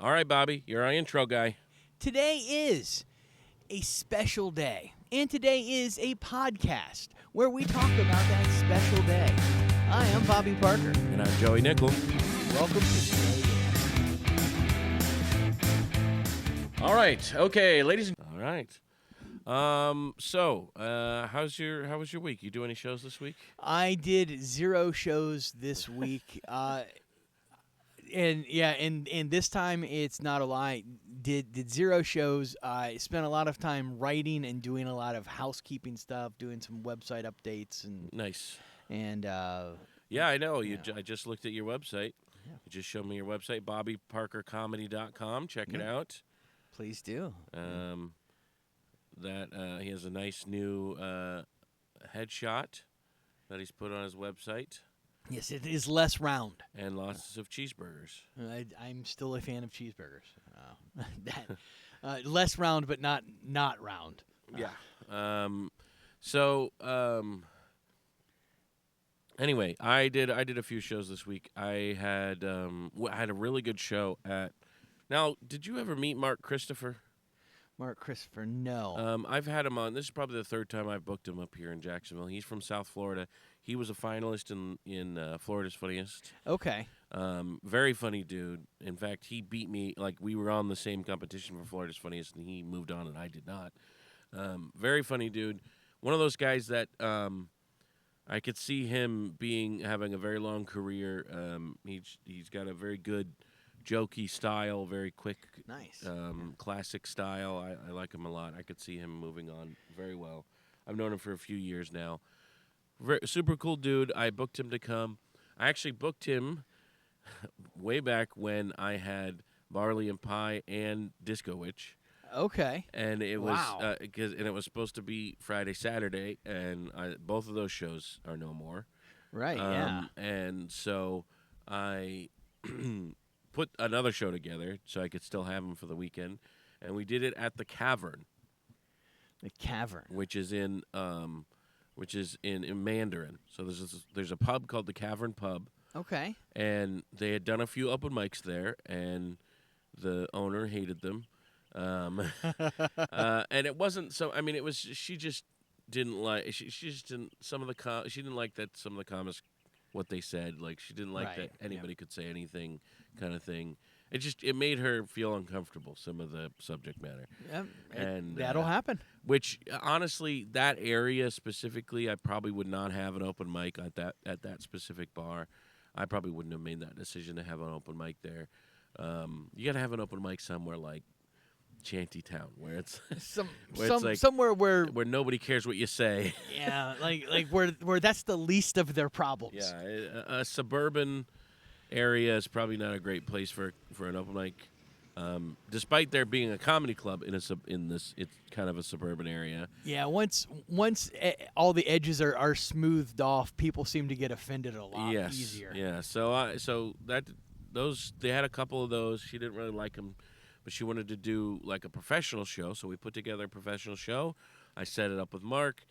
All right, Bobby, you're our intro guy. Today is a special day, and today is a podcast where we talk about that special day. I am Bobby Parker. And I'm Joey Nickel. Welcome to Today Is. All right, okay, ladies and... All right. How was your week? You do any shows this week? I did 0 shows this week. And this time it's not a lie. Did 0 shows. I spent a lot of time writing and doing a lot of housekeeping stuff, doing some website updates and Nice. And yeah, I know. I just looked at your website. Yeah. You just showed me your website, BobbyParkerComedy.com. Check it out. Please do. He has a nice new headshot that he's put on his website. Yes, it is less round. And lots of cheeseburgers. I'm still a fan of cheeseburgers. Less round, but not round. Yeah. Anyway, I did a few shows this week. I had a really good show at. Now, did you ever meet Mark Christopher? Mark Christopher, no. I've had him on. This is probably the third time I've booked him up here in Jacksonville. He's from South Florida. He was a finalist in Florida's Funniest. Okay. Very funny dude. In fact, he beat me. Like, we were on the same competition for Florida's Funniest, and he moved on, and I did not. Very funny dude. One of those guys that I could see him having a very long career. He's got a very good jokey style, very quick, nice, classic style. I like him a lot. I could see him moving on very well. I've known him for a few years now. Super cool dude. I booked him to come. I actually booked him way back when I had Barley and Pie and Disco Witch. Okay. And it was wow. It was supposed to be Friday, Saturday, and both of those shows are no more. Right. Yeah. And so I put another show together so I could still have him for the weekend, and we did it at the Cavern. The Cavern, which is in Mandarin. So there's a pub called the Cavern Pub. Okay. And they had done a few open mics there, and the owner hated them. And it wasn't so. I mean, it was she just didn't like. She just didn't she didn't like that some of the comments, what they said. Like, she didn't like that anybody could say anything, kind of thing. It made her feel uncomfortable, some of the subject matter. Yep, and that'll happen. Which, honestly, that area specifically, I probably would not have an open mic at that specific bar. I probably wouldn't have made that decision to have an open mic there. You got to have an open mic somewhere like Shantytown, where it's somewhere where nobody cares what you say. Yeah, like where that's the least of their problems. Yeah, a suburban area is probably not a great place for an open mic. Despite there being a comedy club it's kind of a suburban area. Yeah, once all the edges are smoothed off, people seem to get offended a lot easier. Yeah, so they had a couple of those. She didn't really like them, but she wanted to do like a professional show, so we put together a professional show. I set it up with Mark.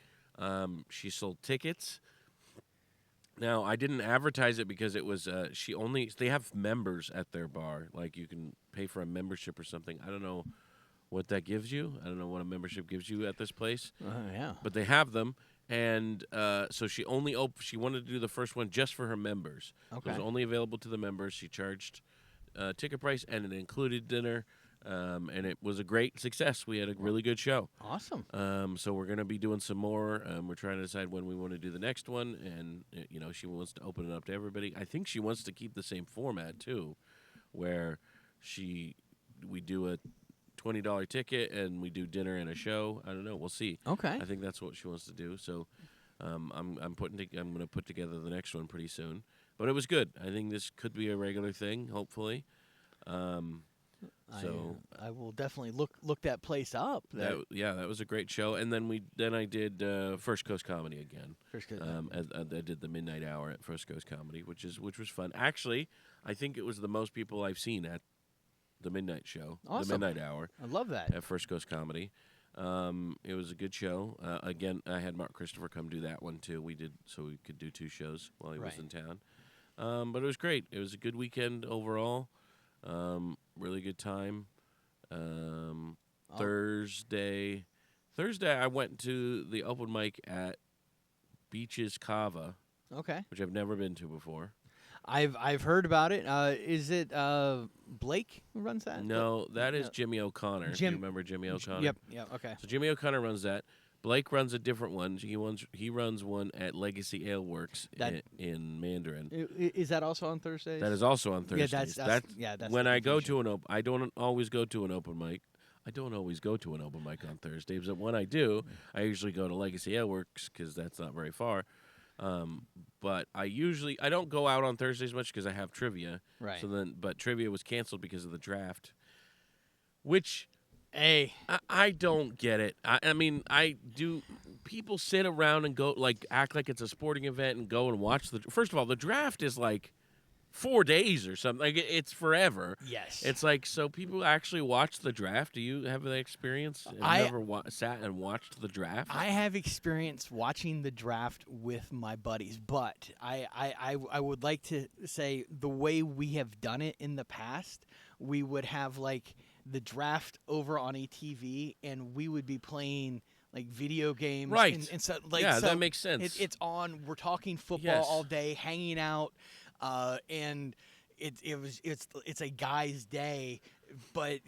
She sold tickets. Now, I didn't advertise it because it was they have members at their bar. Like, you can pay for a membership or something. I don't know what that gives you. I don't know what a membership gives you at this place. Yeah. But they have them, and so she wanted to do the first one just for her members. Okay. So it was only available to the members. She charged ticket price, and it included dinner. And it was a great success. We had a really good show. Awesome. So we're going to be doing some more. We're trying to decide when we want to do the next one. And, she wants to open it up to everybody. I think she wants to keep the same format, too, where we do a $20 ticket and we do dinner and a show. I don't know. We'll see. Okay. I think that's what she wants to do. So I'm going to put together the next one pretty soon. But it was good. I think this could be a regular thing, hopefully. So I will definitely look that place up. That was a great show. And then I did First Coast Comedy again. First Coast. I did the midnight hour at First Coast Comedy, which was fun. Actually, I think it was the most people I've seen at the midnight show, awesome. The midnight hour. I love that at First Coast Comedy. It was a good show. Again, I had Mark Christopher come do that one too. We could do 2 shows while he was in town. But it was great. It was a good weekend overall. Really good time. Oh. Thursday, I went to the open mic at Beaches Cava, Okay. which I've never been to before. I've heard about it. Is it Blake who runs that? No, that is No. Jimmy O'Connor. Do you remember Jimmy O'Connor? Yep. Okay. So Jimmy O'Connor runs that. Blake runs a different one. He runs one at Legacy Ale Works in Mandarin. Is that also on Thursdays? That is also on Thursdays. That's when the I go confusion. to an I don't always go to an open mic. I don't always go to an open mic on Thursdays, but when I do, I usually go to Legacy Ale Works because that's not very far. But I don't go out on Thursdays much because I have trivia. Right. But trivia was canceled because of the draft, which Hey. I don't get it. I mean, I do. People sit around and go act like it's a sporting event and go and watch the. First of all, the draft is like 4 days or something. Like it's forever. Yes. It's like, so people actually watch the draft. Do you have that experience? Have you ever sat and watched the draft? I have experience watching the draft with my buddies, but I would like to say the way we have done it in the past, we would have like the draft over on a TV, and we would be playing like video games, Right? And so, that makes sense. It's on. We're talking football all day, hanging out, and it's a guy's day, but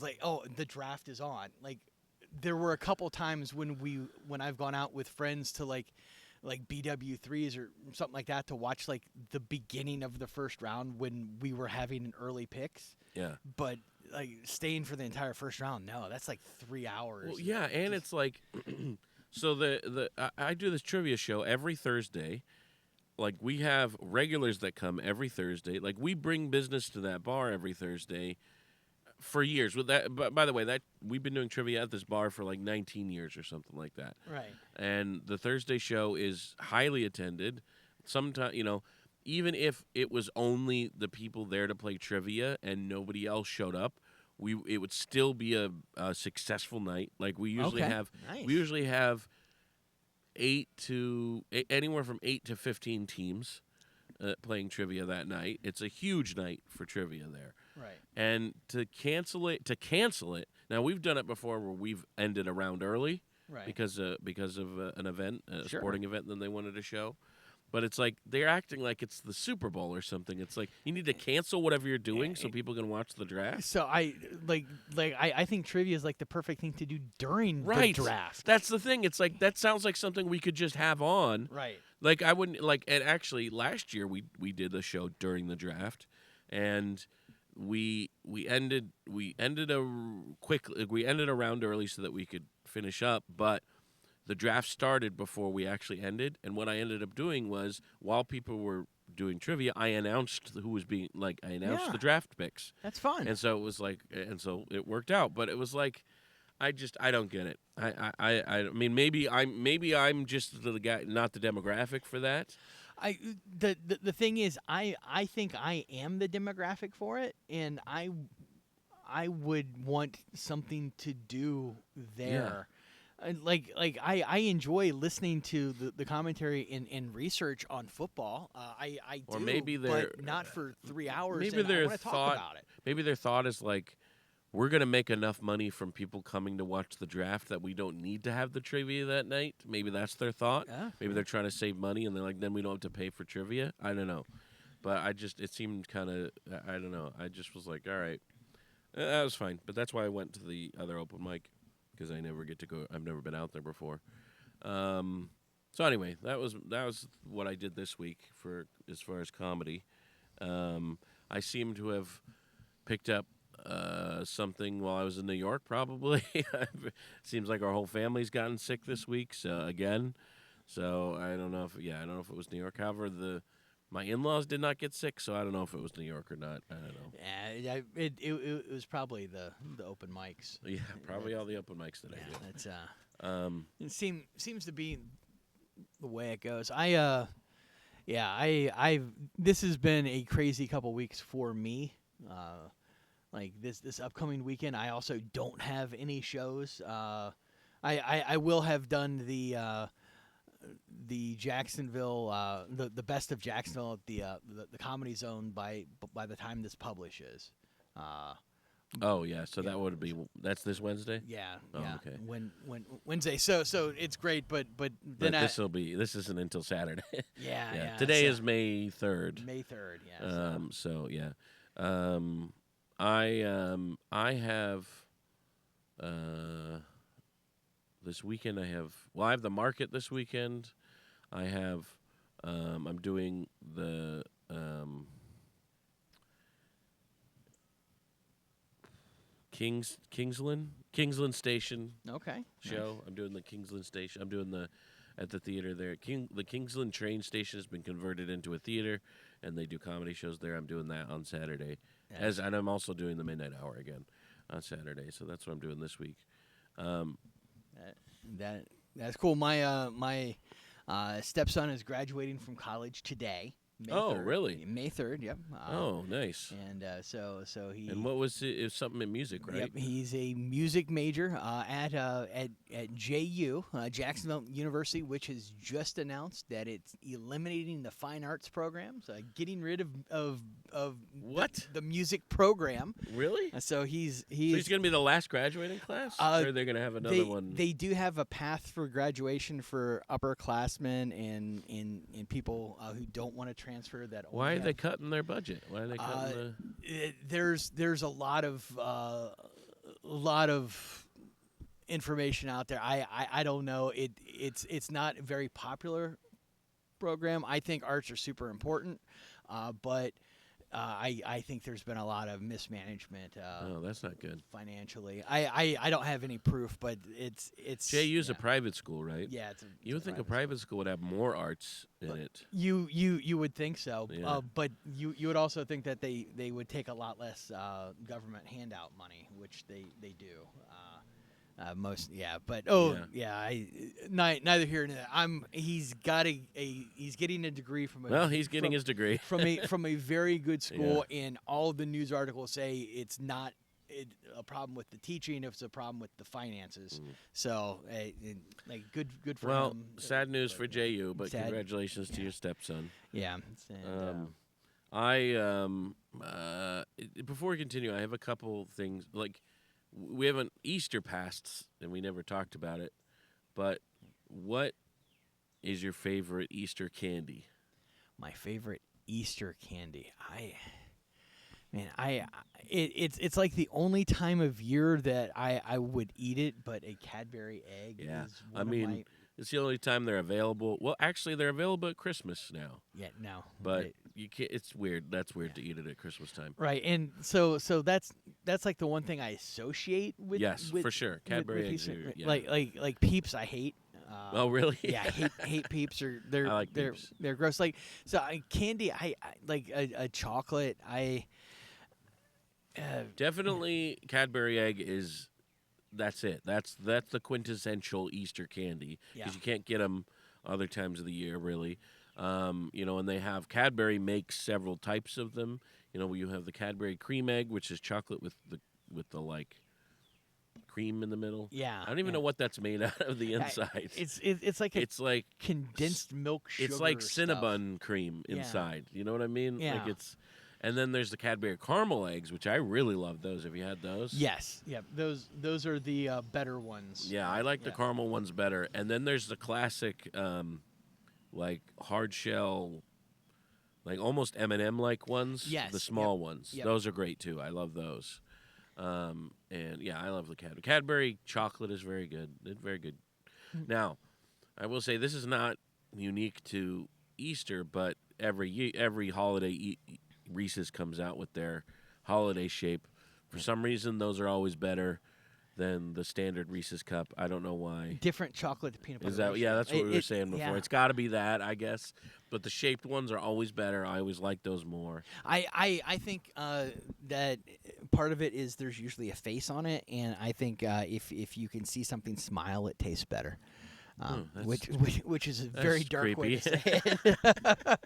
like, oh, the draft is on. Like, there were a couple times when I've gone out with friends to like BW3s or something like that to watch like the beginning of the first round when we were having an early picks. Yeah. But like staying for the entire first round, no, that's like 3 hours. Well, yeah, and it's like, so I do this trivia show every Thursday. Like, we have regulars that come every Thursday. Like, we bring business to that bar every Thursday for years. With that, but by the way, that we've been doing trivia at this bar for like 19 years or something like that. Right. And the Thursday show is highly attended. Sometimes, even if it was only the people there to play trivia and nobody else showed up, it would still be a successful night. Like, we usually have anywhere from 8 to 15 teams playing trivia that night. It's a huge night for trivia there. Right. And to cancel it. Now, we've done it before where we've ended a round early, Right. because of an event, a Sure. sporting event, and then they wanted a show. But it's like they're acting like it's the Super Bowl or something. It's like you need to cancel whatever you're doing so people can watch the draft. So I think trivia is like the perfect thing to do during the draft. That's the thing. It's like that sounds like something we could just have on. Right. Like, I wouldn't like. And actually, last year we did a show during the draft, and we ended a round early so that we could finish up, but the draft started before we actually ended. And what I ended up doing was, while people were doing trivia, I announced who was being the draft picks. That's fun. And so it was like, and so it worked out. But it was like, I don't get it. I mean, maybe I'm just the guy, not the demographic for that. The thing is, I think I am the demographic for it, and I would want something to do there. I enjoy listening to the commentary and research on football. I do, or maybe but not for 3 hours. Maybe and I want to talk about it. Maybe their thought is like, we're gonna make enough money from people coming to watch the draft that we don't need to have the trivia that night. Maybe that's their thought. Yeah. Maybe they're trying to save money, and they're like, then we don't have to pay for trivia. I don't know, but it seemed kind of, I don't know. I just was like, all right, that was fine. But that's why I went to the other open mic, because I never get to go. I've never been out there before. So anyway, that was what I did this week for as far as comedy. I seem to have picked up something while I was in New York. Probably seems like our whole family's gotten sick this week. So again, I don't know if it was New York. However, my in-laws did not get sick, so I don't know if it was New York or not. I don't know. Yeah, it was probably the open mics. Yeah, probably all the open mics that I do. That's it seems to be the way it goes. This has been a crazy couple weeks for me. Like this upcoming weekend, I also don't have any shows. I will have done the Jacksonville, the best of Jacksonville at the Comedy Zone by the time this publishes. Oh yeah, so Yeah. that would be that's this Wednesday. Yeah, Oh, yeah. okay. When Wednesday. So it's great, but then But this isn't until Saturday. yeah, Yeah, yeah. today So is May 3rd. May 3rd. Yeah. So So yeah, I have this weekend. I have the market this weekend. I have I'm doing the Kingsland Station okay. show. Nice. I'm doing the Kingsland Station. I'm doing the at the theater there. The Kingsland train station has been converted into a theater, and they do comedy shows there. I'm doing that on Saturday, Yes. and I'm also doing the Midnight Hour again on Saturday. So that's what I'm doing this week. Um, That's cool. My stepson is graduating from college today. May Oh, 3rd. really? May 3rd. Yep. oh, nice. And so he. And what was it? It was something in music, right? Yep, he's a music major at JU, Jacksonville University, which has just announced that it's eliminating the fine arts programs, getting rid of What? the music program. Really? So he's So he's going to be the last graduating class, or are they going to have another one? They do have a path for graduation for upperclassmen and people who don't want to transfer. That Why only are they cutting their budget? Why are they cutting there's a lot of information out there. I don't know. It's not a very popular program. I think arts are super important, but I think there's been a lot of mismanagement. Oh, that's not good. Financially. I don't have any proof, but it's JU's a private school, right? Yeah, You would think a private school would have more arts in it. You would think so, Yeah. but you would also think that they would take a lot less government handout money, which they do. But neither here nor there. He's getting a degree from He's getting his degree from a very good school, and all the news articles say it's not a problem with the teaching, it's a problem with the finances. So good for him. Well, sad news for JU, but sad. congratulations to your stepson. Yeah. Before we continue, I have a couple things. Like, we haven't Easter passed, and we never talked about it. But what is your favorite Easter candy? My favorite Easter candy. It's like the only time of year that I would eat it, but a Cadbury egg. Yeah, is one of my, it's the only time they're available. Well, actually, they're available at Christmas now. Yeah, no. But you can't. It's weird. That's weird to eat it at Christmas time. Right, and so that's like the one thing I associate with. Yes, with, for sure. Cadbury eggs. Easter. Yeah. Like Peeps, I hate. Oh, really? Yeah, hate Peeps. They're I like Peeps. They're gross. Like candy. I like a chocolate. Definitely Cadbury egg is. That's it. That's the quintessential Easter candy because you can't get them other times of the year, really. And they have Cadbury makes several types of them. You have the Cadbury cream egg, which is chocolate with the like cream in the middle. Yeah, I don't even know what that's made out of the inside. It's like condensed milk sugar. It's like stuff. Cinnabon cream inside. You know what I mean? Yeah. Like and then there's the Cadbury caramel eggs, which I really love those. Have you had those? Yes. Yep. Those are the better ones. Yeah, I like the caramel ones better. And then there's the classic, like hard shell, like almost M&M like ones. Yes. The small ones. Yep. Those are great too. I love those. And yeah, I love the Cadbury. Cadbury chocolate is very good. It's very good. Now, I will say this is not unique to Easter, but every holiday, Reese's comes out with their holiday shape. For some reason, those are always better than the standard Reese's cup. I don't know why. Different chocolate peanut butter. Is that? Yeah, that's what we were saying before. Yeah. It's got to be that, I guess. But the shaped ones are always better. I always like those more. I think that part of it is there's usually a face on it, and I think if you can see something smile, it tastes better. Which is a very dark way to say it.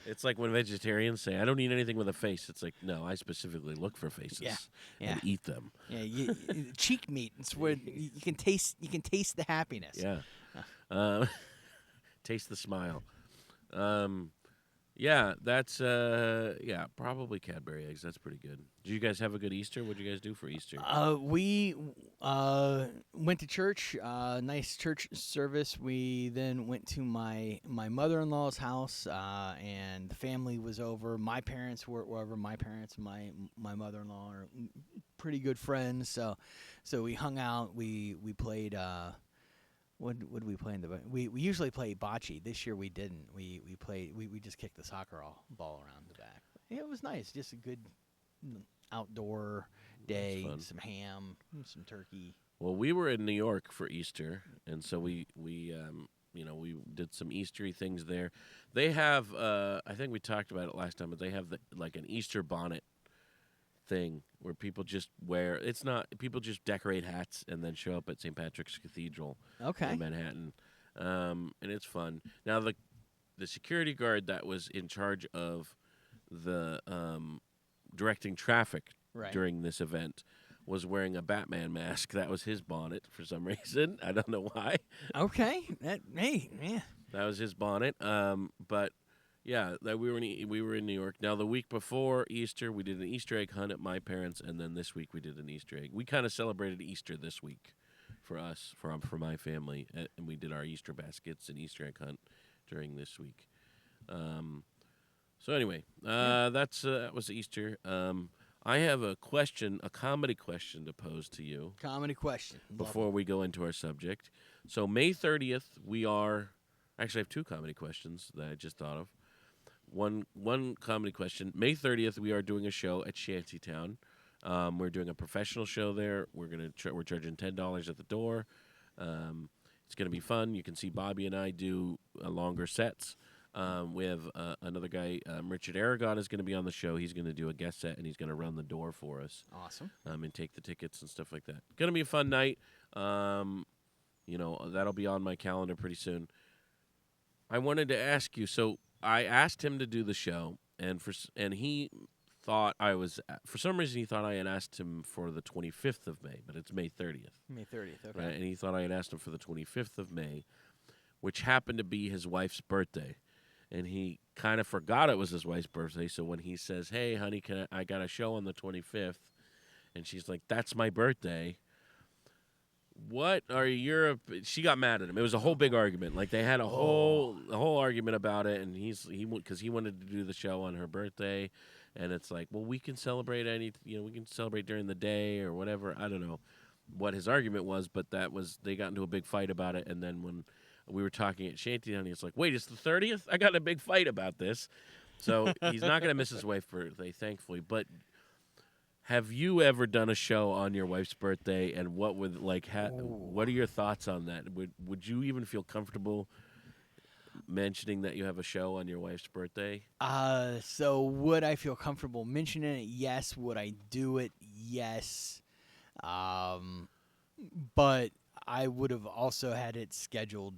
It's like when vegetarians say, "I don't eat anything with a face." It's like, no, I specifically look for faces and eat them. Yeah, cheek meat. It's where you can taste the happiness. Yeah, taste the smile. Yeah, that's probably Cadbury eggs. That's pretty good. Did you guys have a good Easter? What did you guys do for Easter? We went to church. Nice church service. We then went to my mother-in-law's house, and the family was over. My parents were over. My parents and my mother-in-law are pretty good friends. So we hung out. We played. What did we play in the? We usually play bocce. This year we didn't. We just kicked the soccer ball around the back. Yeah, it was nice. Just a good outdoor day. Fun. Some ham, some turkey. Well, we were in New York for Easter, and so we did some Eastery things there. They have I think we talked about it last time, but they have like an Easter bonnet thing where people just wear. It's not people just decorate hats and then show up at St. Patrick's Cathedral Okay. in Manhattan, and it's fun. Now the security guard that was in charge of the directing traffic Right. during this event was wearing a Batman mask. That was his bonnet for some reason. I don't know why. Okay. Yeah. That was his bonnet. But yeah, that we were in New York. Now the week before Easter, we did an Easter egg hunt at my parents, and then this week we did an Easter egg. We kind of celebrated Easter this week for us, for my family, and we did our Easter baskets and Easter egg hunt during this week. So anyway, that was Easter. I have a comedy question to pose to you Comedy question. before we go into our subject. So May 30th, we are actually I have two comedy questions that I just thought of. One comedy question. May 30th, we are doing a show at Shantytown. We're doing a professional show there. We're charging $10 at the door. It's gonna be fun. You can see Bobby and I do longer sets. We have another guy, Richard Aragon, is going to be on the show. He's going to do a guest set, and he's going to run the door for us. Awesome. And take the tickets and stuff like that. Going to be a fun night. That'll be on my calendar pretty soon. I wanted to ask you. So I asked him to do the show, and he thought for some reason he thought I had asked him for the 25th of May, but it's May 30th. May 30th. Okay. Right? And he thought I had asked him for the 25th of May, which happened to be his wife's birthday. And he kind of forgot it was his wife's birthday. So when he says, "Hey, honey, I got a show on the 25th," and she's like, "That's my birthday." She got mad at him. It was a whole big argument. Like they had a whole argument about it, and because he wanted to do the show on her birthday, and it's like, well, we can celebrate we can celebrate during the day or whatever. I don't know what his argument was, but they got into a big fight about it, and then when we were talking at Shantytown, he's like, "Wait, it's the 30th? I got in a big fight about this." So he's not going to miss his wife's birthday, thankfully. But have you ever done a show on your wife's birthday? And what would what are your thoughts on that? Would you even feel comfortable mentioning that you have a show on your wife's birthday? So would I feel comfortable mentioning it? Yes. Would I do it? Yes. But I would have also had it scheduled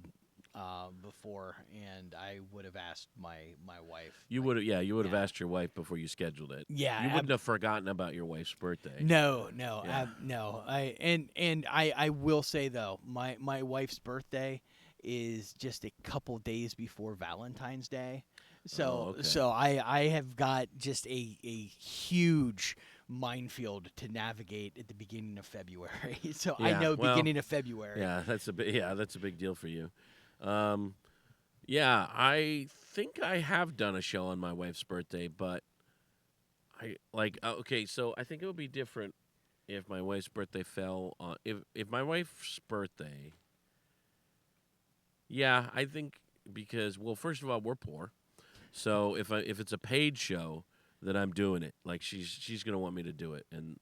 before, and I would have asked my wife. You would have asked your wife before you scheduled it. Yeah, you wouldn't have forgotten about your wife's birthday. No, Yeah. no. I will say though, my wife's birthday is just a couple days before Valentine's Day. So okay. so I have got just a huge minefield to navigate at the beginning of February. So I Yeah, know well, beginning of February. Yeah, that's a big deal for you. I think I have done a show on my wife's birthday, but so I think it would be different if my wife's birthday fell on if my wife's birthday. Yeah, I think because first of all, we're poor. So if it's a paid show, then I'm doing it. Like she's gonna want me to do it, and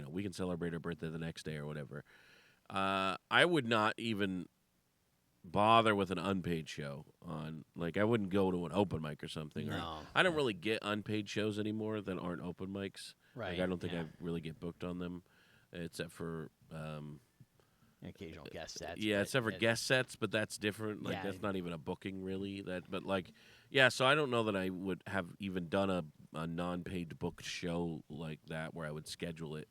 we can celebrate her birthday the next day or whatever. I would not even bother with an unpaid show on. Like I wouldn't go to an open mic or something. No. I don't really get unpaid shows anymore that aren't open mics. Right. Like I don't think yeah. I really get booked on them, except for. Occasional guest sets. Yeah, except for guest sets, but that's different. Like that's not even a booking really. So I don't know that I would have even done a non-paid booked show like that where I would schedule it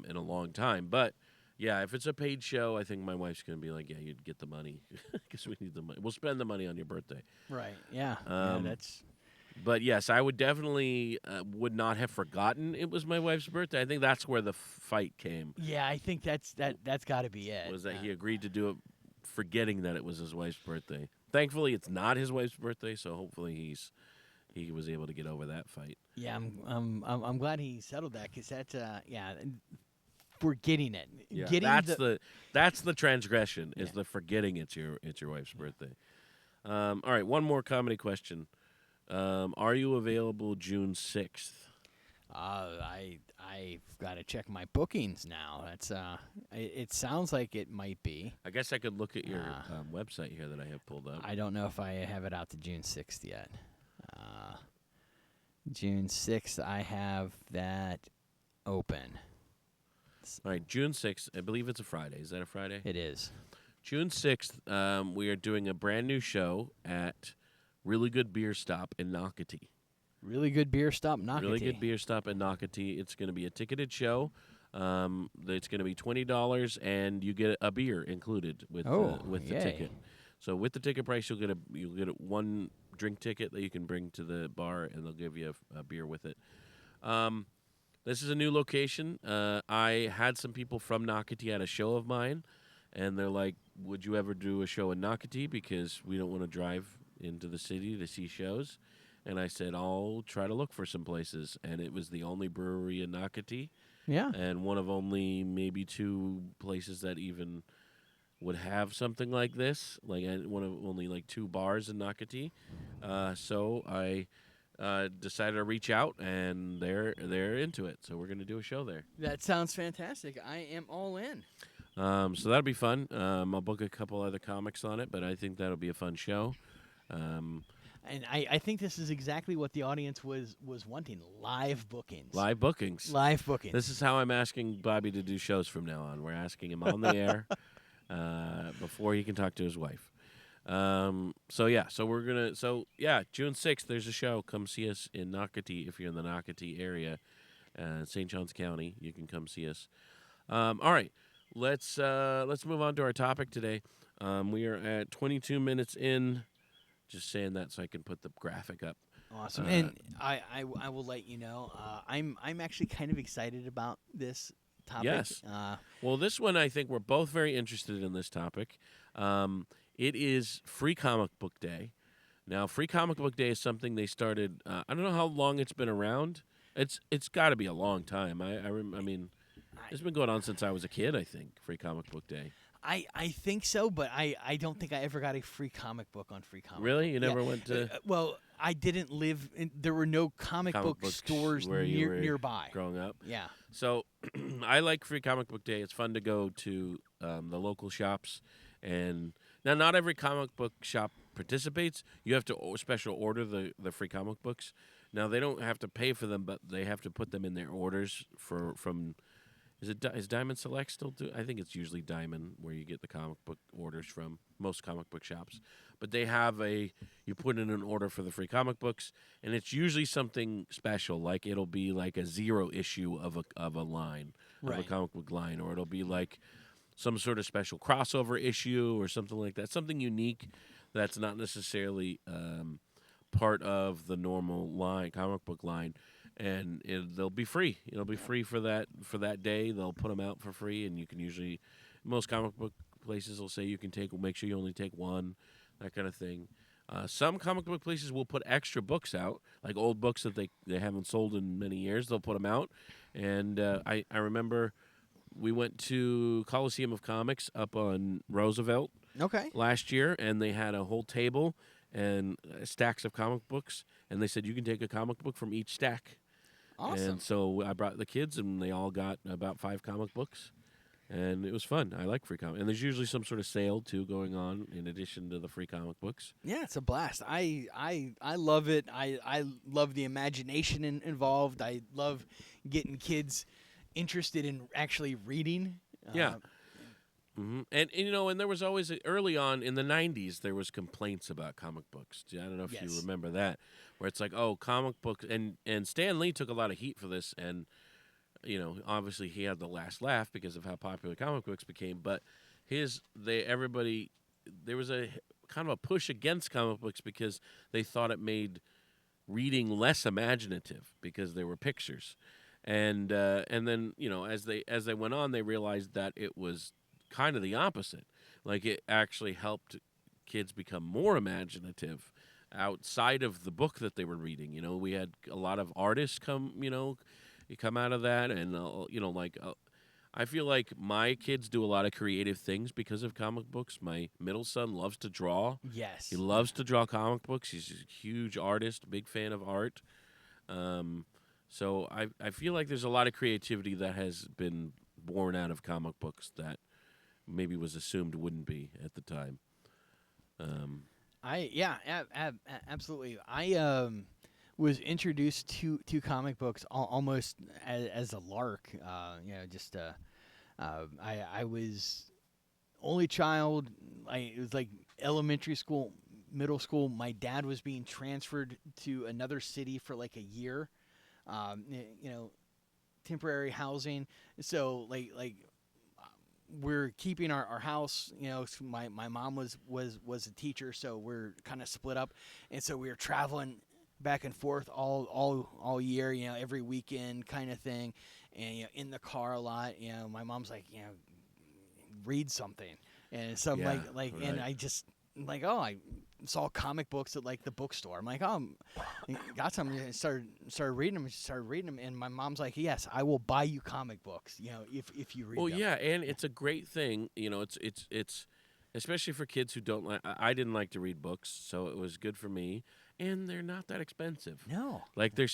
in a long time. But yeah, if it's a paid show, I think my wife's gonna be like, "Yeah, you'd get the money because we need the money. We'll spend the money on your birthday." Right. Yeah. Um, that's But yes, I would definitely would not have forgotten it was my wife's birthday. I think that's where the fight came. Yeah, I think that's got to be it. Was that he agreed to do it, forgetting that it was his wife's birthday. Thankfully, it's not his wife's birthday, so hopefully he was able to get over that fight. Yeah, I'm glad he settled that because that's we're getting it. Yeah, Getting that's the transgression is the forgetting it's your wife's birthday. All right, one more comedy question. Are you available June 6th? I've got to check my bookings now. That's it sounds like it might be. I guess I could look at your website here that I have pulled up. I don't know if I have it out to June 6th yet. June 6th, I have that open. All right, June 6th. I believe it's a Friday. Is that a Friday? It is. June 6th, we are doing a brand new show at Really Good Beer Stop in Nocatee. Really good beer stop, Nocatee. Really Good Beer Stop in Nocatee. It's going to be a ticketed show. It's going to be $20, and you get a beer included with the ticket. So with the ticket price, you'll get a one drink ticket that you can bring to the bar, and they'll give you a beer with it. This is a new location. I had some people from Nocatee at a show of mine, and they're like, "Would you ever do a show in Nocatee? Because we don't want to drive into the city to see shows." And I said, I'll try to look for some places. And it was the only brewery in Nocatee. Yeah. And one of only maybe 2 places that even would have something like this. Like one of only like 2 bars in Nocatee. So I decided to reach out, and they're into it. So we're going to do a show there. That sounds fantastic. I am all in. So that'll be fun. I'll book a couple other comics on it, but I think that'll be a fun show. And I think this is exactly what the audience was wanting: live bookings. Live bookings. Live bookings. This is how I'm asking Bobby to do shows from now on. We're asking him on the air before he can talk to his wife. June 6th, there's a show. Come see us in Nocatee if you're in the Nocatee area, St. Johns County. You can come see us. All right, let's move on to our topic today. We are at 22 minutes in. Just saying that so I can put the graphic up. Awesome. And I will let you know, I'm actually kind of excited about this topic. Yes. Well, this one, I think we're both very interested in this topic. It is Free Comic Book Day. Now, Free Comic Book Day is something they started, I don't know how long it's been around. It's got to be a long time. I mean, it's been going on since I was a kid, I think, Free Comic Book Day. I think so, but I don't think I ever got a free comic book on Free Comic Really? Book. You never went to... well, I didn't live in... There were no comic book stores where you were nearby. Growing up? Yeah. So I like Free Comic Book Day. It's fun to go to the local shops. And now not every comic book shop participates. You have to special order the free comic books. Now, they don't have to pay for them, but they have to put them in their orders from... Is Diamond Select still do? I think it's usually Diamond where you get the comic book orders from, most comic book shops. But they have you put in an order for the free comic books, and it's usually something special, like it'll be like a 0 issue of a line, of a comic book line, or it'll be like some sort of special crossover issue or something like that, something unique that's not necessarily part of the normal comic book line. And they'll be free. It'll be free for that day. They'll put them out for free, and you can usually, most comic book places will say you can make sure you only take one, that kind of thing. Some comic book places will put extra books out, like old books that they haven't sold in many years. They'll put them out, and I remember we went to Coliseum of Comics up on Roosevelt last year, and they had a whole table and stacks of comic books, and they said you can take a comic book from each stack. Awesome. And so I brought the kids, and they all got about 5 comic books, and it was fun. I like free comic, and there's usually some sort of sale too going on in addition to the free comic books. Yeah, it's a blast. I love it. I love the imagination involved. I love getting kids interested in actually reading. Yeah. Mm-hmm. And there was always early on in the 90s there was complaints about comic books. I don't know if you remember that, where it's like, oh, comic books, and Stan Lee took a lot of heat for this, and obviously he had the last laugh because of how popular comic books became, but there was a kind of a push against comic books because they thought it made reading less imaginative because there were pictures, and then as they went on, they realized that it was kind of the opposite. Like it actually helped kids become more imaginative outside of the book that they were reading. We had a lot of artists come out of that, and I feel like my kids do a lot of creative things because of comic books. My middle son loves to draw. Yes. He loves to draw comic books. He's a huge artist, big fan of art. So I feel like there's a lot of creativity that has been born out of comic books that maybe was assumed wouldn't be at the time. Absolutely. I was introduced to comic books almost as a lark. I was only child. It was like elementary school, middle school. My dad was being transferred to another city for like a year. Temporary housing. So we're keeping our house. So my mom was a teacher, so we're kind of split up, and so we were traveling back and forth all year. Every weekend kind of thing, and in the car a lot. My mom's like, read something, and so I'm like, right. and I just like, I saw comic books at like the bookstore. I'm like, got some. Started reading them, and my mom's like, yes, I will buy you comic books. If you read them. Well, yeah, and it's a great thing. It's especially for kids who don't like. I didn't like to read books, so it was good for me. And they're not that expensive. No, Like they're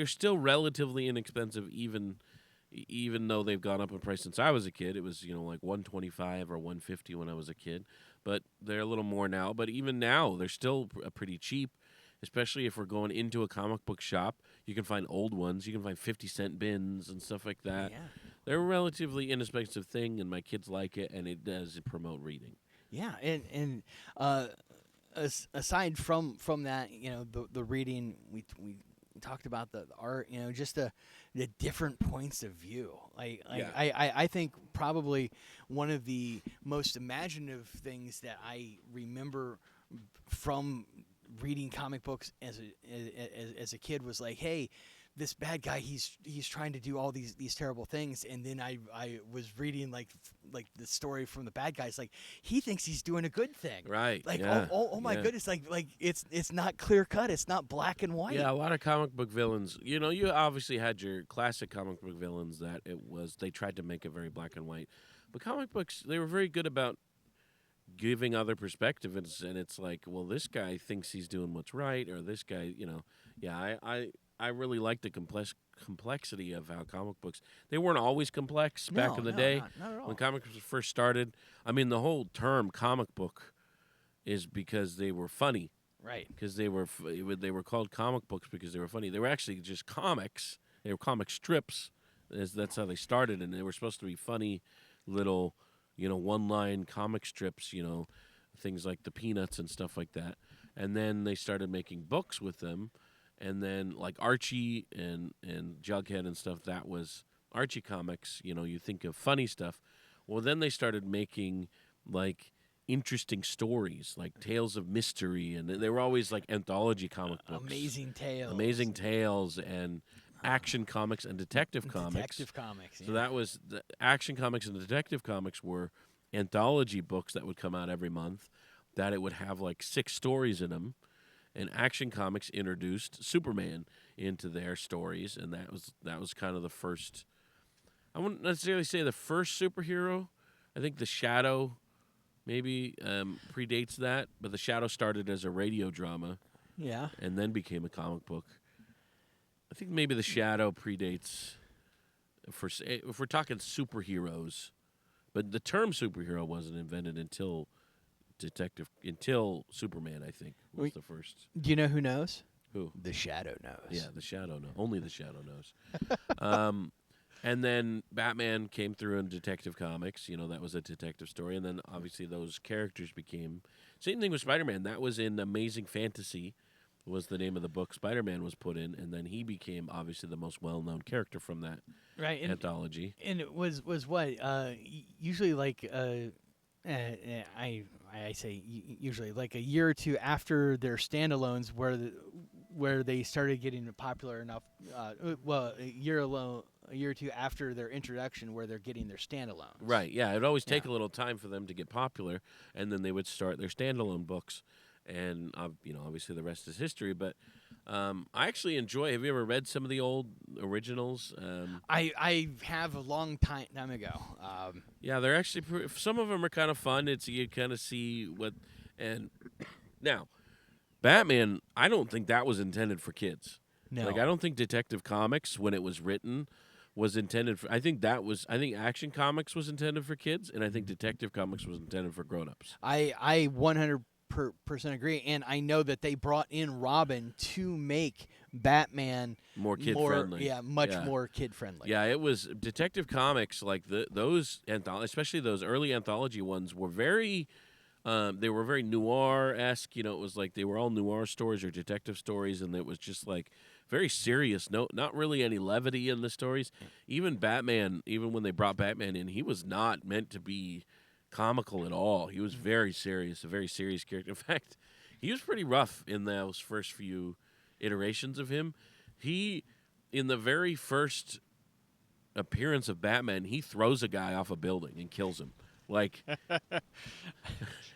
still relatively inexpensive, even though they've gone up in price since I was a kid. It was like $125 or $150 when I was a kid, but they're a little more now. But even now, they're still pretty cheap. Especially if we're going into a comic book shop, you can find old ones. You can find 50-cent bins and stuff like that. Yeah. They're a relatively inexpensive thing, and my kids like it, and it does promote reading. Yeah, and aside from that, the reading, we talked about the art, just the different points of view. I think probably one of the most imaginative things that I remember from reading comic books as a kid was like, hey, this bad guy, he's trying to do all these terrible things, and then I was reading like the story from the bad guys, like he thinks he's doing a good thing, Right? like yeah, oh my yeah. goodness, like it's not clear cut, it's not black and white. Yeah, a lot of comic book villains. You obviously had your classic comic book villains that they tried to make it very black and white, but comic books, they were very good about giving other perspectives, and it's like, well, this guy thinks he's doing what's right, or this guy, yeah, I really like the complexity of how comic books. They weren't always complex back in the day. Not at all. When comic books first started. I mean, the whole term comic book is because they were funny. Right. Because they were called comic books because they were funny. They were actually just comics. They were comic strips. That's how they started, and they were supposed to be funny little, one-line comic strips, things like the Peanuts and stuff like that. And then they started making books with them, and then like Archie and Jughead and stuff, that was Archie comics. You think of funny stuff. Well, then they started making like interesting stories, like tales of mystery, and they were always like anthology comic books. Amazing tales, and action comics and detective comics. Detective comics. Yeah. So that was the action comics and detective comics were anthology books that would come out every month, that it would have like 6 stories in them. And action comics introduced Superman into their stories, and that was kind of the first. I wouldn't necessarily say the first superhero. I think the Shadow maybe predates that, but the Shadow started as a radio drama, Yeah. and then became a comic book. I think maybe the Shadow predates, if we're talking superheroes, but the term superhero wasn't invented until Superman, I think, was the first. Do you know who knows? Who? The Shadow knows. Yeah, the Shadow knows. Only the Shadow knows. And then Batman came through in Detective Comics. That was a detective story. And then obviously those characters became. Same thing with Spider-Man. That was in Amazing Fantasy, was the name of the book Spider-Man was put in. And then he became obviously the most well-known character from that anthology. And it was what? Usually like. I say usually like a year or two after their standalones, where where they started getting popular enough. Well, a year or two after their introduction, where they're getting their standalones. Right. Yeah. It'd always take Yeah. a little time for them to get popular, and then they would start their standalone books, and obviously the rest is history. But I actually enjoy. Have you ever read some of the old originals? I have a long time ago. Yeah, they're actually some of them are kind of fun. It's you kind of see what, and now Batman. I don't think that was intended for kids. No. Like I don't think Detective Comics when it was written was intended for. I think Action Comics was intended for kids, and I think Detective Comics was intended for grown-ups. I 100% agree, and I know that they brought in Robin to make Batman More kid-friendly. Yeah, much more kid-friendly. Yeah, it was Detective Comics like especially those early anthology ones were very. They were very noir-esque. It was like they were all noir stories or detective stories, and it was just like very serious. No, not really any levity in the stories. Even Batman, even when they brought Batman in, he was not meant to be comical at all. He was very serious, a very serious character. In fact, he was pretty rough in those first few iterations of him. In the very first appearance of Batman, he throws a guy off a building and kills him. Like,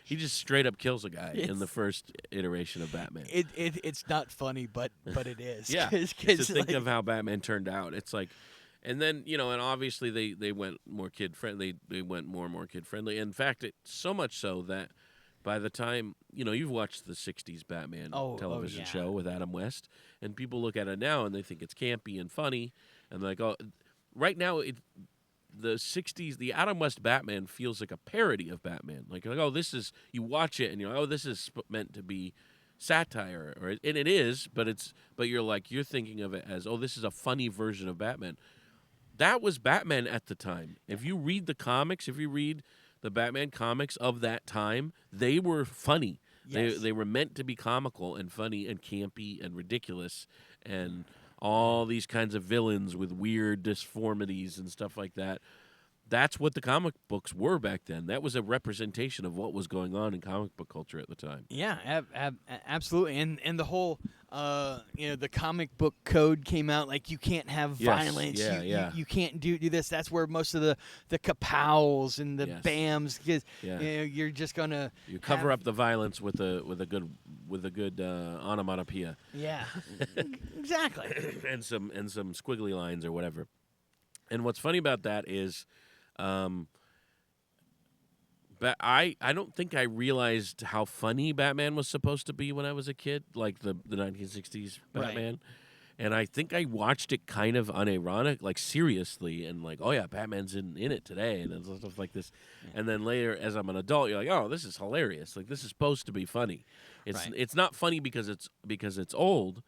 he just straight up kills a guy in the first iteration of Batman. It's not funny, but it is. Yeah, Cause, to think of how Batman turned out. It's like, and then and obviously they went more kid friendly. They went more and more kid friendly. In fact, so much so that by the time you've watched the '60s Batman television show with Adam West, and people look at it now and they think it's campy and funny, and they're like, oh, right now the '60s, the Adam West Batman feels like a parody of Batman. Like, oh, this is, you watch it and you're like, oh, this is meant to be satire, and it is, but you're thinking of it as, oh, this is a funny version of Batman. That was Batman at the time. If you read the comics, if you read the Batman comics of that time, they were funny. Yes. They were meant to be comical and funny and campy and ridiculous and all these kinds of villains with weird disformities and stuff like that. That's what the comic books were back then. That was a representation of what was going on in comic book culture at the time. Yeah, absolutely. And the whole, the comic book code came out, like you can't have violence. Yeah, you can't do this. That's where most of the kapows and the bams, because you're just gonna cover up the violence with a good onomatopoeia. Yeah, exactly. and some squiggly lines or whatever. And what's funny about that is, but I don't think I realized how funny Batman was supposed to be when I was a kid, like the 1960s Batman. Right. And I think I watched it kind of unironic, like seriously, and like, oh yeah, Batman's in it today, and stuff like this. Yeah. And then later, as I'm an adult, you're like, oh, this is hilarious. Like, this is supposed to be funny. It's not funny because it's old.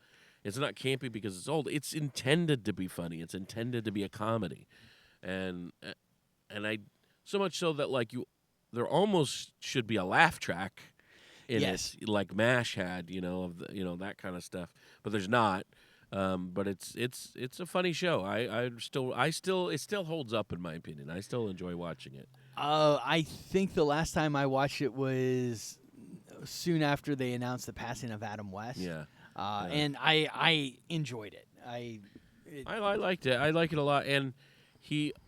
It's not campy because it's old. It's intended to be funny. It's intended to be a comedy, and I so much so that like there almost should be a laugh track in it, like MASH had, of that kind of stuff. But there's not. But it's a funny show. It still holds up in my opinion. I still enjoy watching it. I think the last time I watched it was soon after they announced the passing of Adam West. Yeah. And I enjoyed it. I liked it. I like it a lot. And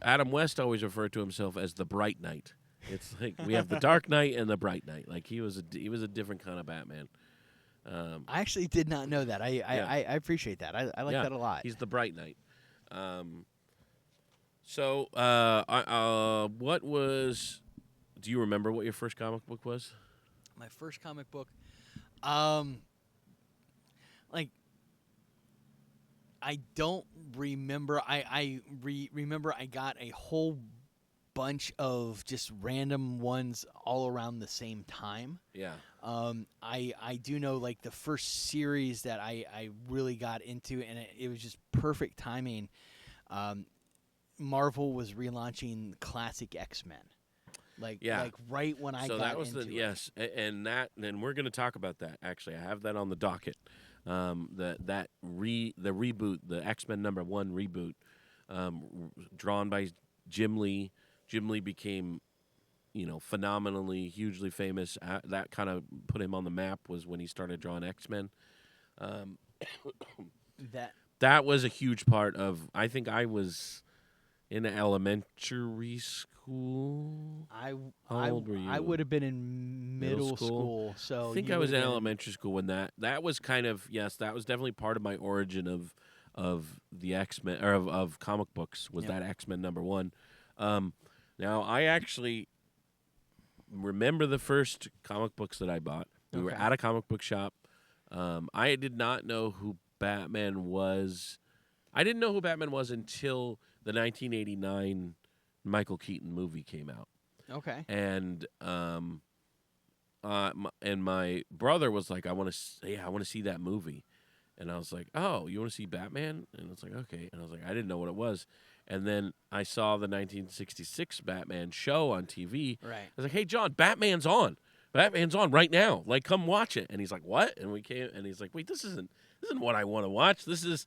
Adam West always referred to himself as the Bright Knight. It's like we have the Dark Knight and the Bright Knight. Like he was a different kind of Batman. I actually did not know that. I appreciate that. I like that a lot. He's the Bright Knight. What was? Do you remember what your first comic book was? My first comic book, I don't remember. I remember I got a whole bunch of just random ones all around the same time. Yeah. I do know like the first series that I really got into, and it was just perfect timing. Marvel was relaunching classic X-Men. Like right when I got into it. So that was and we're going to talk about that. Actually, I have that on the docket. The reboot, the X-Men #1 reboot, drawn by Jim Lee. Jim Lee became, phenomenally, hugely famous. That kind of put him on the map was when he started drawing X-Men. That was a huge part of. I think I was in elementary school. How old were you? I would have been in middle school, so I think you I was would in have been elementary school when that was kind of that was definitely part of my origin of the X-Men or of comic books was Yep. that X-Men #1. Now I actually remember the first comic books that I bought. We were Okay. at a comic book shop. I did not know who Batman was. I didn't know who Batman was until the 1989 Michael Keaton movie came out. Okay. And my brother was like, I want to see that movie. And I was like, oh, you want to see Batman? And it's like, okay. And I was like, I didn't know what it was. And then I saw the 1966 Batman show on TV. Right. I was like, hey, John, Batman's on. Batman's on right now. Like, come watch it. And he's like, what? And we came, and he's like, wait, this isn't what I want to watch. This is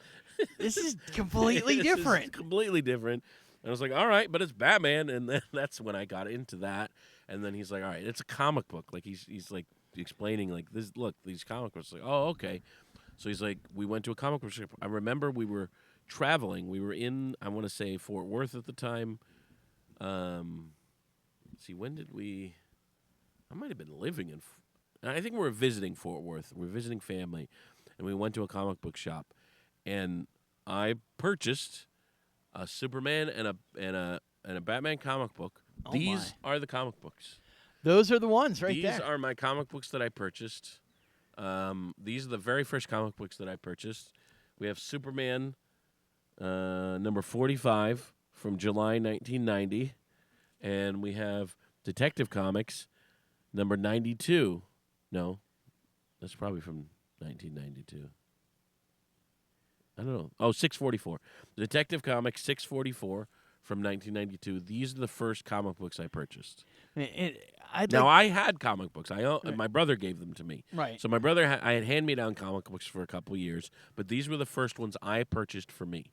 completely this different. is completely different. And I was like, all right, but it's Batman. And then that's when I got into that. And then he's like, all right, it's a comic book. Like he's like explaining like this. Look, these comic books. Like, oh, okay. So he's like, we went to a comic book shop. I remember we were traveling. We were in, I want to say, Fort Worth at the time. Let's see, when did we? I might have been living in. I think we were visiting Fort Worth. We were visiting family, and we went to a comic book shop, and I purchased a Superman and a Batman comic book. Oh These are the comic books. Those are the ones right These there. are my comic books that I purchased. These are the very first comic books that I purchased. We have Superman number 45 from July 1990, and we have Detective Comics number 92. No, that's probably from 1992. I don't know. Oh, 644. Detective Comics 644 from 1992. These are the first comic books I purchased. I had comic books. My brother gave them to me. Right. So my brother, I had hand-me-down comic books for a couple years, but these were the first ones I purchased for me.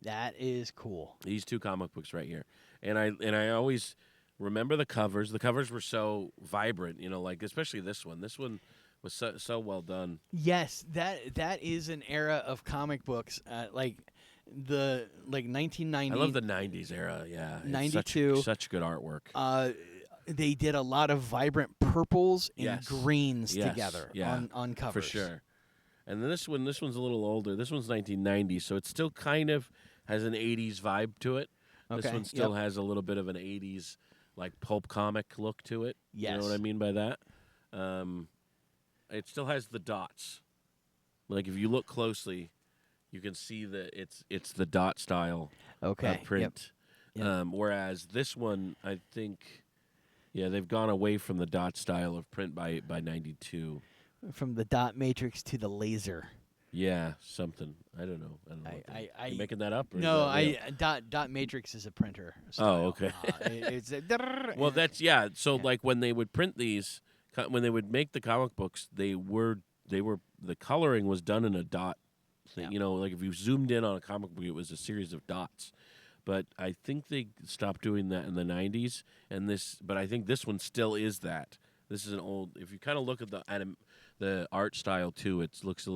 That is cool. These two comic books right here, and I always remember the covers. The covers were so vibrant, like especially this one. This one was so well done. Yes, that is an era of comic books, like 1990. I love the 90s era. Yeah, 92. Such good artwork. They did a lot of vibrant purples and greens Yes. together Yeah. on covers. For sure. And then this one's a little older. This one's 1990, so it still kind of has an 80s vibe to it. Okay. This one still has a little bit of an 80s like pulp comic look to it. Yes. You know what I mean by that? It still has the dots. Like if you look closely, you can see that it's the dot style print. Yep. Whereas this one, I think, they've gone away from the dot style of print by 92. From the dot matrix to the laser. Yeah, something. I don't know. You making that up? Or no, is that real? dot matrix is a printer. Oh, okay. It's Well, that's So like when they would print these, when they would make the comic books, they were the coloring was done in a dot thing. Yeah. Like if you zoomed in on a comic book, it was a series of dots. But I think they stopped doing that in the 90s, but I think this one still is that. This is an old. If you kind of look at the art style too, it still looks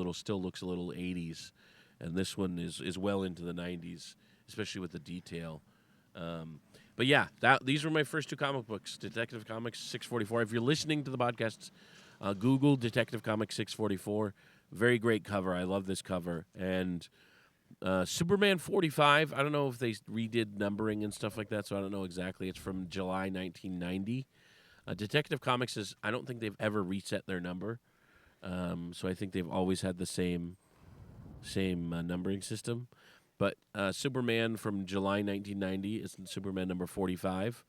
a little 80s, and this one is well into the 90s, especially with the detail. But yeah, these were my first two comic books, Detective Comics 644. If you're listening to the podcast, Google Detective Comics 644. Very great cover. I love this cover. And Superman 45, I don't know if they redid numbering and stuff like that, so I don't know exactly. It's from July 1990. Detective Comics I don't think they've ever reset their number. So I think they've always had the same numbering system. But Superman from July 1990 is Superman number 45.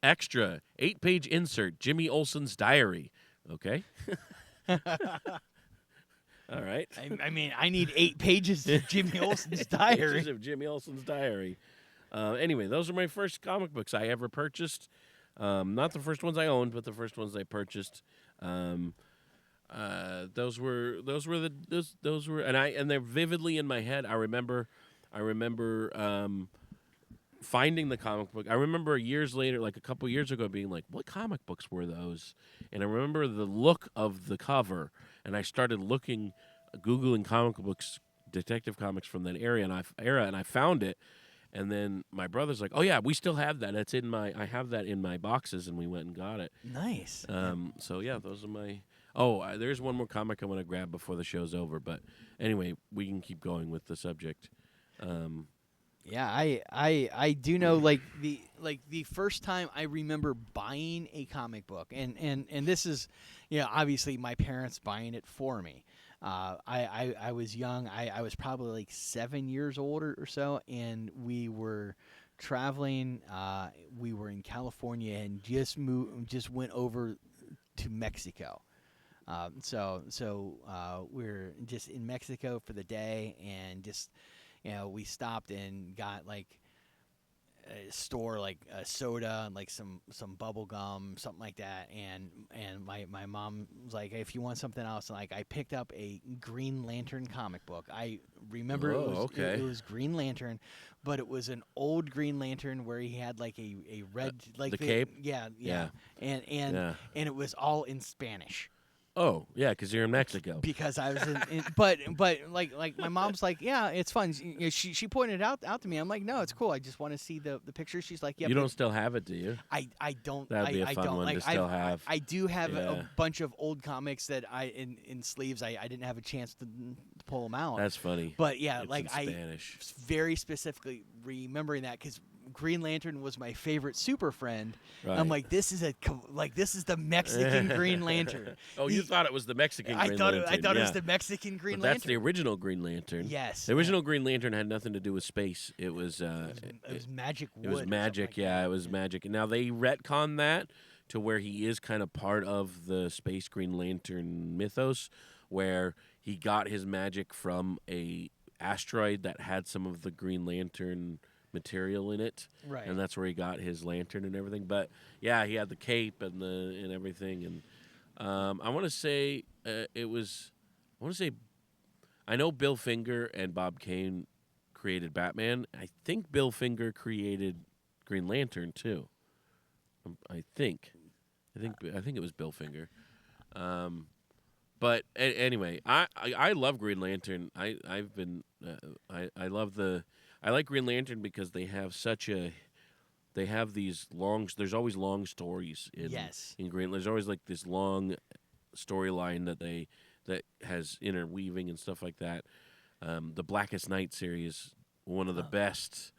Extra 8-page insert, Jimmy Olsen's diary. Okay. All right. I mean, I need 8 pages of Jimmy Olsen's diary. Pages of Jimmy Olsen's diary. Anyway, those are my first comic books I ever purchased. Not the first ones I owned, but the first ones I purchased. Those were, and they're vividly in my head. I remember finding the comic book. I remember years later, like a couple years ago, being like, "What comic books were those?" And I remember the look of the cover, and I started looking, googling comic books, detective comics from that era, and I found it. And then my brother's like, "Oh yeah, we still have that. I have that in my boxes," and we went and got it. Nice. So yeah, those are my. Oh, there's one more comic I want to grab before the show's over. But anyway, we can keep going with the subject. Yeah, I do know the first time I remember buying a comic book, and this is, obviously my parents buying it for me. I was young. I was probably like 7 years old or so, and we were traveling. We were in California and just went over to Mexico. So we're just in Mexico for the day, and just we stopped and got like a store like a soda and like some bubble gum, something like that, and my mom was like, "Hey, if you want something else," and like I picked up a Green Lantern comic book. I remember it was Green Lantern, but it was an old Green Lantern where he had like a red like the cape. yeah, and Yeah. and it was all in Spanish. Oh yeah, because you're in Mexico. Because I was but like my mom's like, yeah, it's fun. She pointed out to me. I'm like, no, it's cool. I just want to see the picture. She's like, yeah, You don't still have it, do you? I don't. That'd be a I fun don't one like. to still have. I do have Yeah. a bunch of old comics that in sleeves. I didn't have a chance to pull them out. That's funny. But yeah, It's like in I Spanish. very specifically remembering that because Green Lantern was my favorite super friend. Right. I'm like, this is the Mexican Green Lantern. Oh, you thought it was the Mexican Green Lantern. I thought it was yeah. the Mexican Green But Lantern. that's the original Green Lantern. Yes. The original Green Lantern had nothing to do with space. It was It was magic wood. It was magic. It was magic. Now they retcon that to where he is kind of part of the Space Green Lantern mythos, where he got his magic from a asteroid that had some of the Green Lantern material in it, Right. and that's where he got his lantern and everything. But yeah, he had the cape and everything, and I want to say it was. I want to say I know Bill Finger and Bob Kane created Batman. I think Bill Finger created Green Lantern too. I think it was Bill Finger. But anyway, I love Green Lantern. I've been I love I like Green Lantern because they have these long. There's always long stories in Green. There's always like this long storyline that has interweaving and stuff like that. The Blackest Night series, one of the best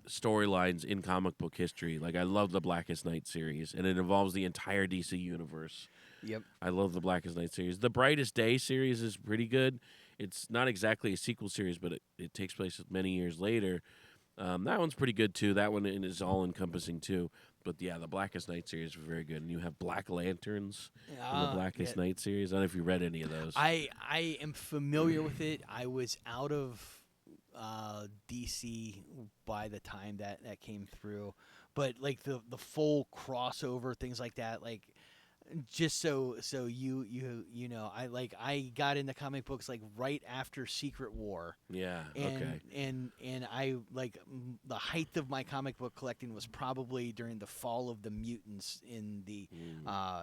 storylines in comic book history. Like I love the Blackest Night series, and it involves the entire DC universe. Yep. I love the Blackest Night series. The Brightest Day series is pretty good. It's not exactly a sequel series, but it takes place many years later. That one's pretty good too. That one is all encompassing too. But yeah, the Blackest Night series is very good. And you have Black Lanterns in the Blackest Night series. I don't know if you read any of those. I am familiar with it. I was out of DC by the time that came through, but like the full crossover things like that, like just so you know, I got into comic books like right after Secret War. Yeah. And, Okay. And I like the height of my comic book collecting was probably during the fall of the mutants in the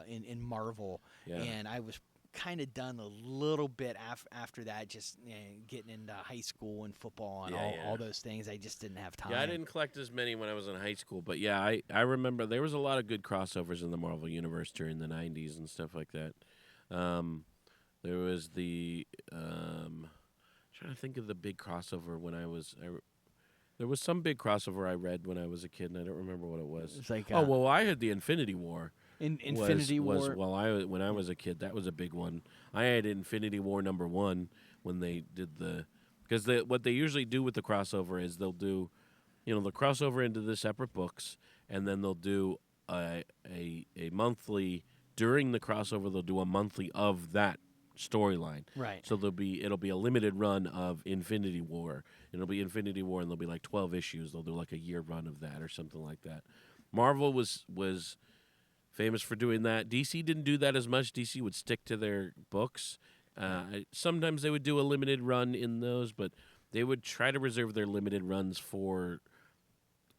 in Marvel, Yeah. and I was kind of done a little bit after that, just getting into high school and football and all those things. I just didn't have time. Yeah, I didn't collect as many when I was in high school, but yeah, I remember there was a lot of good crossovers in the Marvel Universe during the 90s and stuff like that. There was trying to think of the big crossover when there was some big crossover I read when I was a kid, and I don't remember what it was. It's like I had the Infinity War. Infinity War. When I was a kid, that was a big one. I had Infinity War #1 when they did because what they usually do with the crossover is they'll do, they'll crossover into the separate books, and then they'll do a monthly during the crossover. They'll do a monthly of that storyline. Right. So it'll be a limited run of Infinity War. It'll be Infinity War, and there'll be like 12 issues. They'll do like a year run of that or something like that. Marvel was famous for doing that. DC didn't do that as much. DC would stick to their books. Sometimes they would do a limited run in those, but they would try to reserve their limited runs for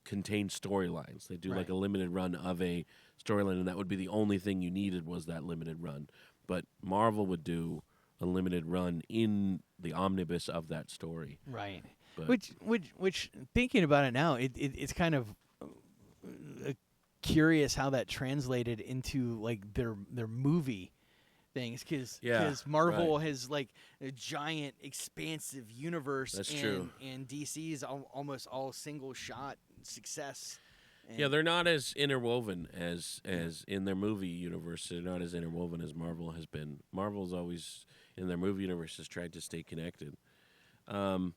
contain storylines. They do like Right. a limited run of a storyline, and that would be the only thing you needed was that limited run. But Marvel would do a limited run in the omnibus of that story. Right. But Which thinking about it now, it's kind of curious how that translated into like their movie things, because Yeah, Marvel has like a giant expansive universe. That's and, true. And DC is almost all single shot success. And yeah, they're not as interwoven as in their movie universe. They're not as interwoven as Marvel has been. Marvel's always in their movie universe has tried to stay connected. What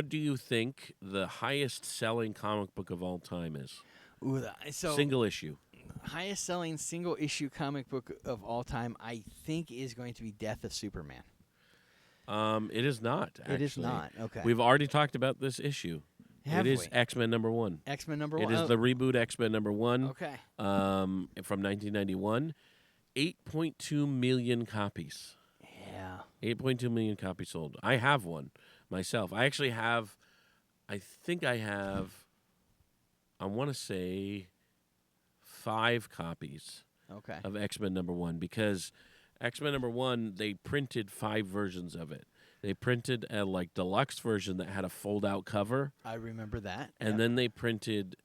do you think the highest selling comic book of all time is? ooh, so Single issue. highest selling single issue comic book of all time, I think, is going to be Death of Superman. It is not. Actually. It is not. Okay. We've already talked about this issue. Have it is we? X-Men #1. X-Men number It one. is the reboot X-Men #1. Okay. From 1991. 8.2 million copies. Yeah. 8.2 million copies sold. I have one myself. I actually have. I think I have. I want to say 5 copies Okay. of X-Men #1 because X-Men #1 they printed 5 versions of it. They printed a like deluxe version that had a fold-out cover, I remember that. and then they printed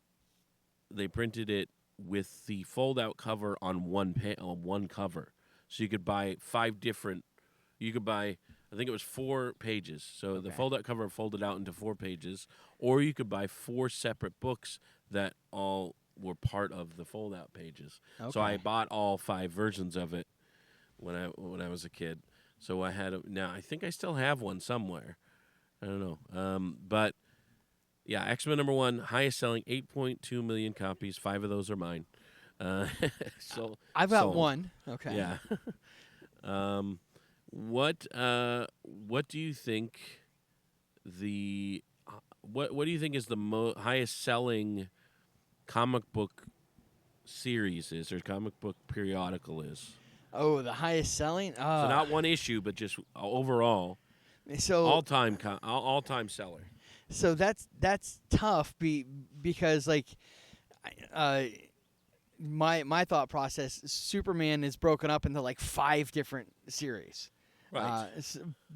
it with the fold-out cover on one cover, so you could buy 5 different. You could buy, I think it was 4 pages. So the Okay. fold-out cover folded out into 4 pages, or you could buy 4 separate books that all were part of the fold-out pages. So I Okay. bought all 5 versions of it when I was a kid. So I had now I think I still have one somewhere. I don't know. But yeah, X-Men #1 highest selling 8.2 million copies. 5 of those are mine. So I've got sold. one. Okay. Yeah. What do you think the what do you think is the highest selling comic book series is or comic book periodical is? Oh, the highest selling. So not one issue, but just overall, So all time seller. so that's tough because like my thought process, Superman is broken up into like 5 different series. Right.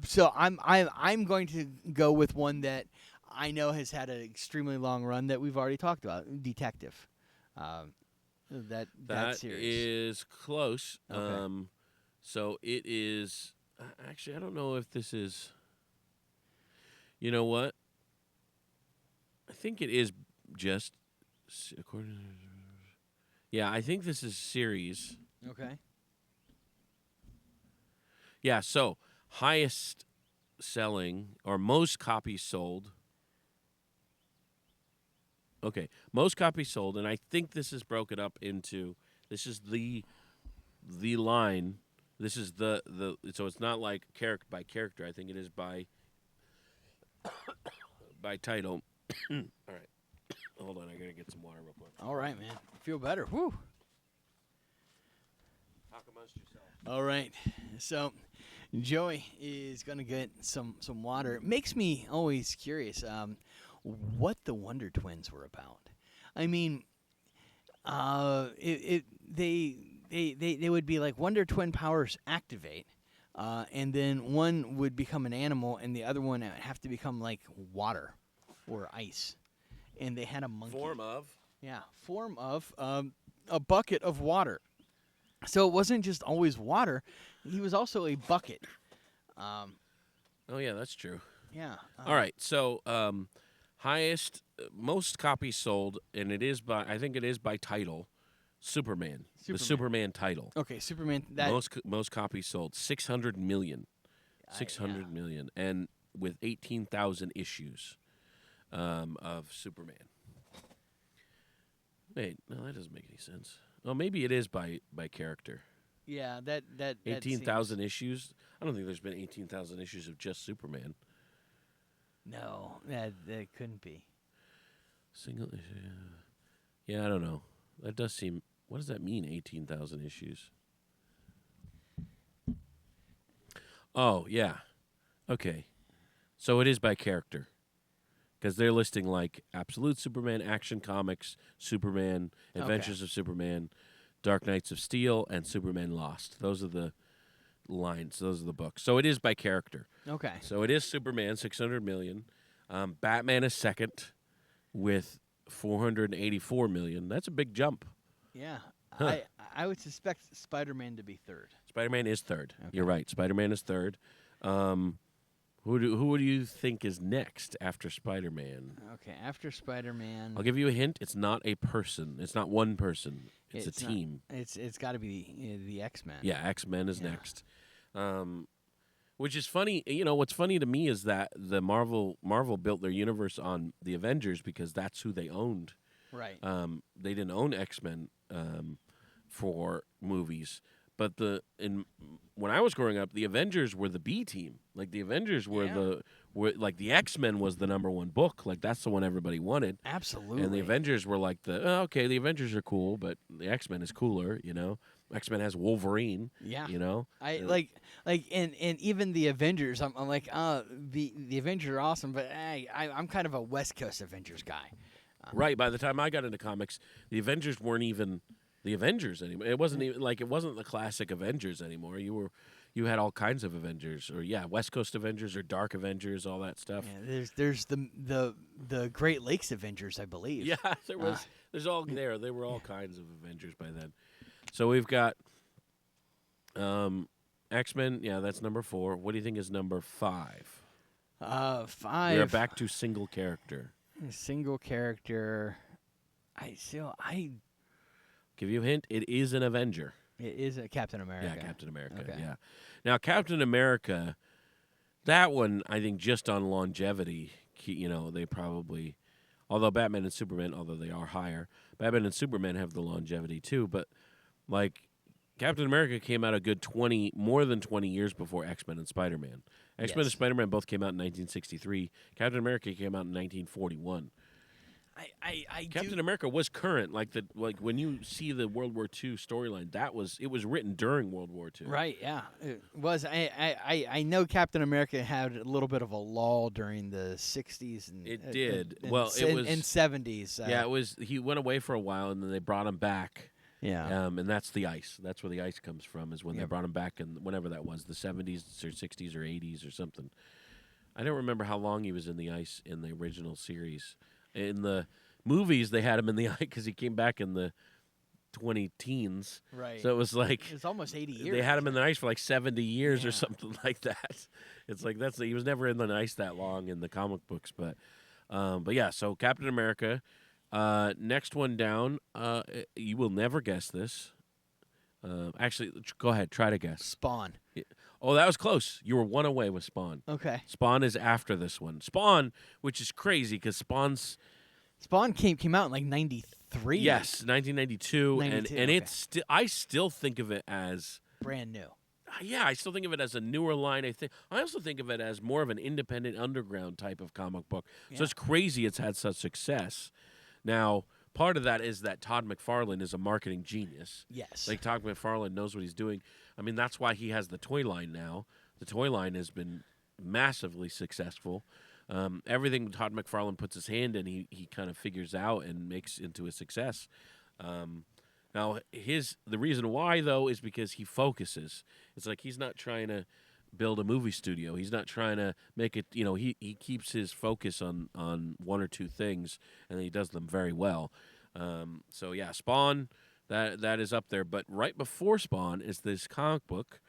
So I'm going to go with one that I know has had an extremely long run that we've already talked about, Detective. That That series. is close. Okay. So it is. Actually, I don't know if this is. You know what? I think it is just according. Yeah, I think this is series. Okay. Yeah, so highest selling or most copies sold. Okay, most copies sold, and I think this is broken up into. This is the line. This is the so it's not like character by character. I think it is by title. All right, hold on. I gotta get some water real quick. All right, man. Feel better. Whew. Talk amongst yourself. All right. So Joey is going to get some water. It makes me always curious what the Wonder Twins were about. I mean, they would be like Wonder Twin powers activate, and then one would become an animal, and the other one would have to become like water or ice. And they had a monkey. Form of. Yeah, form of a bucket of water. So it wasn't just always water; he was also a bucket. Oh yeah, that's true. Yeah. All right, so highest, most copies sold, and it is by I think it is by title, Superman. The Superman title. Okay, Superman. That Most copies sold 600 million. 600 million, and with 18,000 issues of Superman. Wait, no, that doesn't make any sense. Well, maybe it is by character. Yeah, that 18,000 issues. I don't think there's been 18,000 issues of just Superman. No, that couldn't be. Single issue. Yeah, I don't know. That does seem. What does that mean? 18,000 issues. Oh yeah, okay. So it is by character. because they're listing like Absolute Superman, Action Comics, Superman, Adventures of Superman, Dark Knights of Steel, and Superman Lost. Those are the lines. Those are the books. So it is by character. Okay. So it is Superman, 600 million. Batman is second with 484 million. That's a big jump. Yeah. Huh. I would suspect Spider-Man to be third. Spider-Man is third. Okay. You're right. Spider-Man is third. Who do you think is next after Spider-Man? Okay, after Spider-Man, I'll give you a hint. It's not a person. It's not one person. It's a team. It's got to be the X-Men. Yeah, X-Men is next. Which is funny. What's funny to me is that the Marvel built their universe on the Avengers because that's who they owned. Right. They didn't own X-Men for movies, but when I was growing up, the Avengers were the B team. Like the Avengers were like the X-Men was the number one book. Like that's the one everybody wanted. Absolutely. And the Avengers were like the Avengers are cool, but the X-Men is cooler. X-Men has Wolverine. Yeah. I and even the Avengers. I'm like, the Avengers are awesome, but I'm kind of a West Coast Avengers guy. Right. By the time I got into comics, the Avengers weren't even the Avengers anymore. It wasn't even it wasn't the classic Avengers anymore. You had all kinds of Avengers, or West Coast Avengers or Dark Avengers, all that stuff. Yeah, there's the Great Lakes Avengers, I believe. Yeah, there's all there. There were all kinds of Avengers by then. So we've got X-Men. Yeah, that's number 4. What do you think is number 5? 5. We're back to single character. Single character. Give you a hint. It is an Avenger. It is a Captain America. Yeah, Captain America. Okay. Yeah. Now, Captain America, that one, I think just on longevity, they probably, although Batman and Superman, although they are higher, Batman and Superman have the longevity too. But like Captain America came out a good more than 20 years before X-Men and Spider-Man. X-Men and Spider-Man both came out in 1963. Captain America came out in 1941. Captain America was current, like when you see the World War II storyline, it was written during World War II. Right, yeah, it was. I know Captain America had a little bit of a lull during the '60s and it did. And it was in '70s. It was. He went away for a while, and then they brought him back. Yeah, and that's the ice. That's where the ice comes from. Is when they brought him back, and whenever that was, the '70s or '60s or '80s or something. I don't remember how long he was in the ice in the original series. In the movies, they had him in the ice because he came back in the 20-teens. Right. So it was like it's almost 80 years. They had him in the ice for like 70 years or something like that. It's like he was never in the ice that long in the comic books, but yeah. So Captain America. Next one down. You will never guess this. Actually, go ahead. Try to guess. Spawn. Oh, that was close. You were one away with Spawn. Okay. Spawn is after this one. Spawn, which is crazy because Spawn came out in like 93. Yes, 1992, and okay. it's I still think of it as brand new. Yeah, I still think of it as a newer line. I also think of it as more of an independent underground type of comic book. Yeah. So it's crazy it's had such success. Now, part of that is that Todd McFarlane is a marketing genius. Yes. Like Todd McFarlane knows what he's doing. I mean, that's why he has the toy line now. The toy line has been massively successful. Everything Todd McFarlane puts his hand in, he kind of figures out and makes into a success. Now, the reason why, though, is because he focuses. It's like he's not trying to build a movie studio. He's not trying to make it, he keeps his focus on one or two things, and he does them very well. So, yeah, Spawn, that is up there. But right before Spawn is this comic book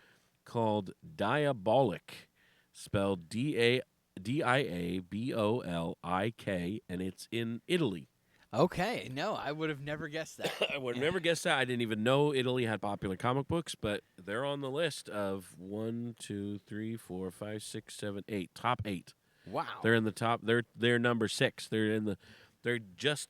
called Diabolik, spelled Diabolik, and it's in Italy. Okay, no, I would have never guessed that. I would have never guessed that. I didn't even know Italy had popular comic books, but they're on the list of 1, 2, 3, 4, 5, 6, 7, 8, top 8. Wow, they're in the top. They're number 6. They're just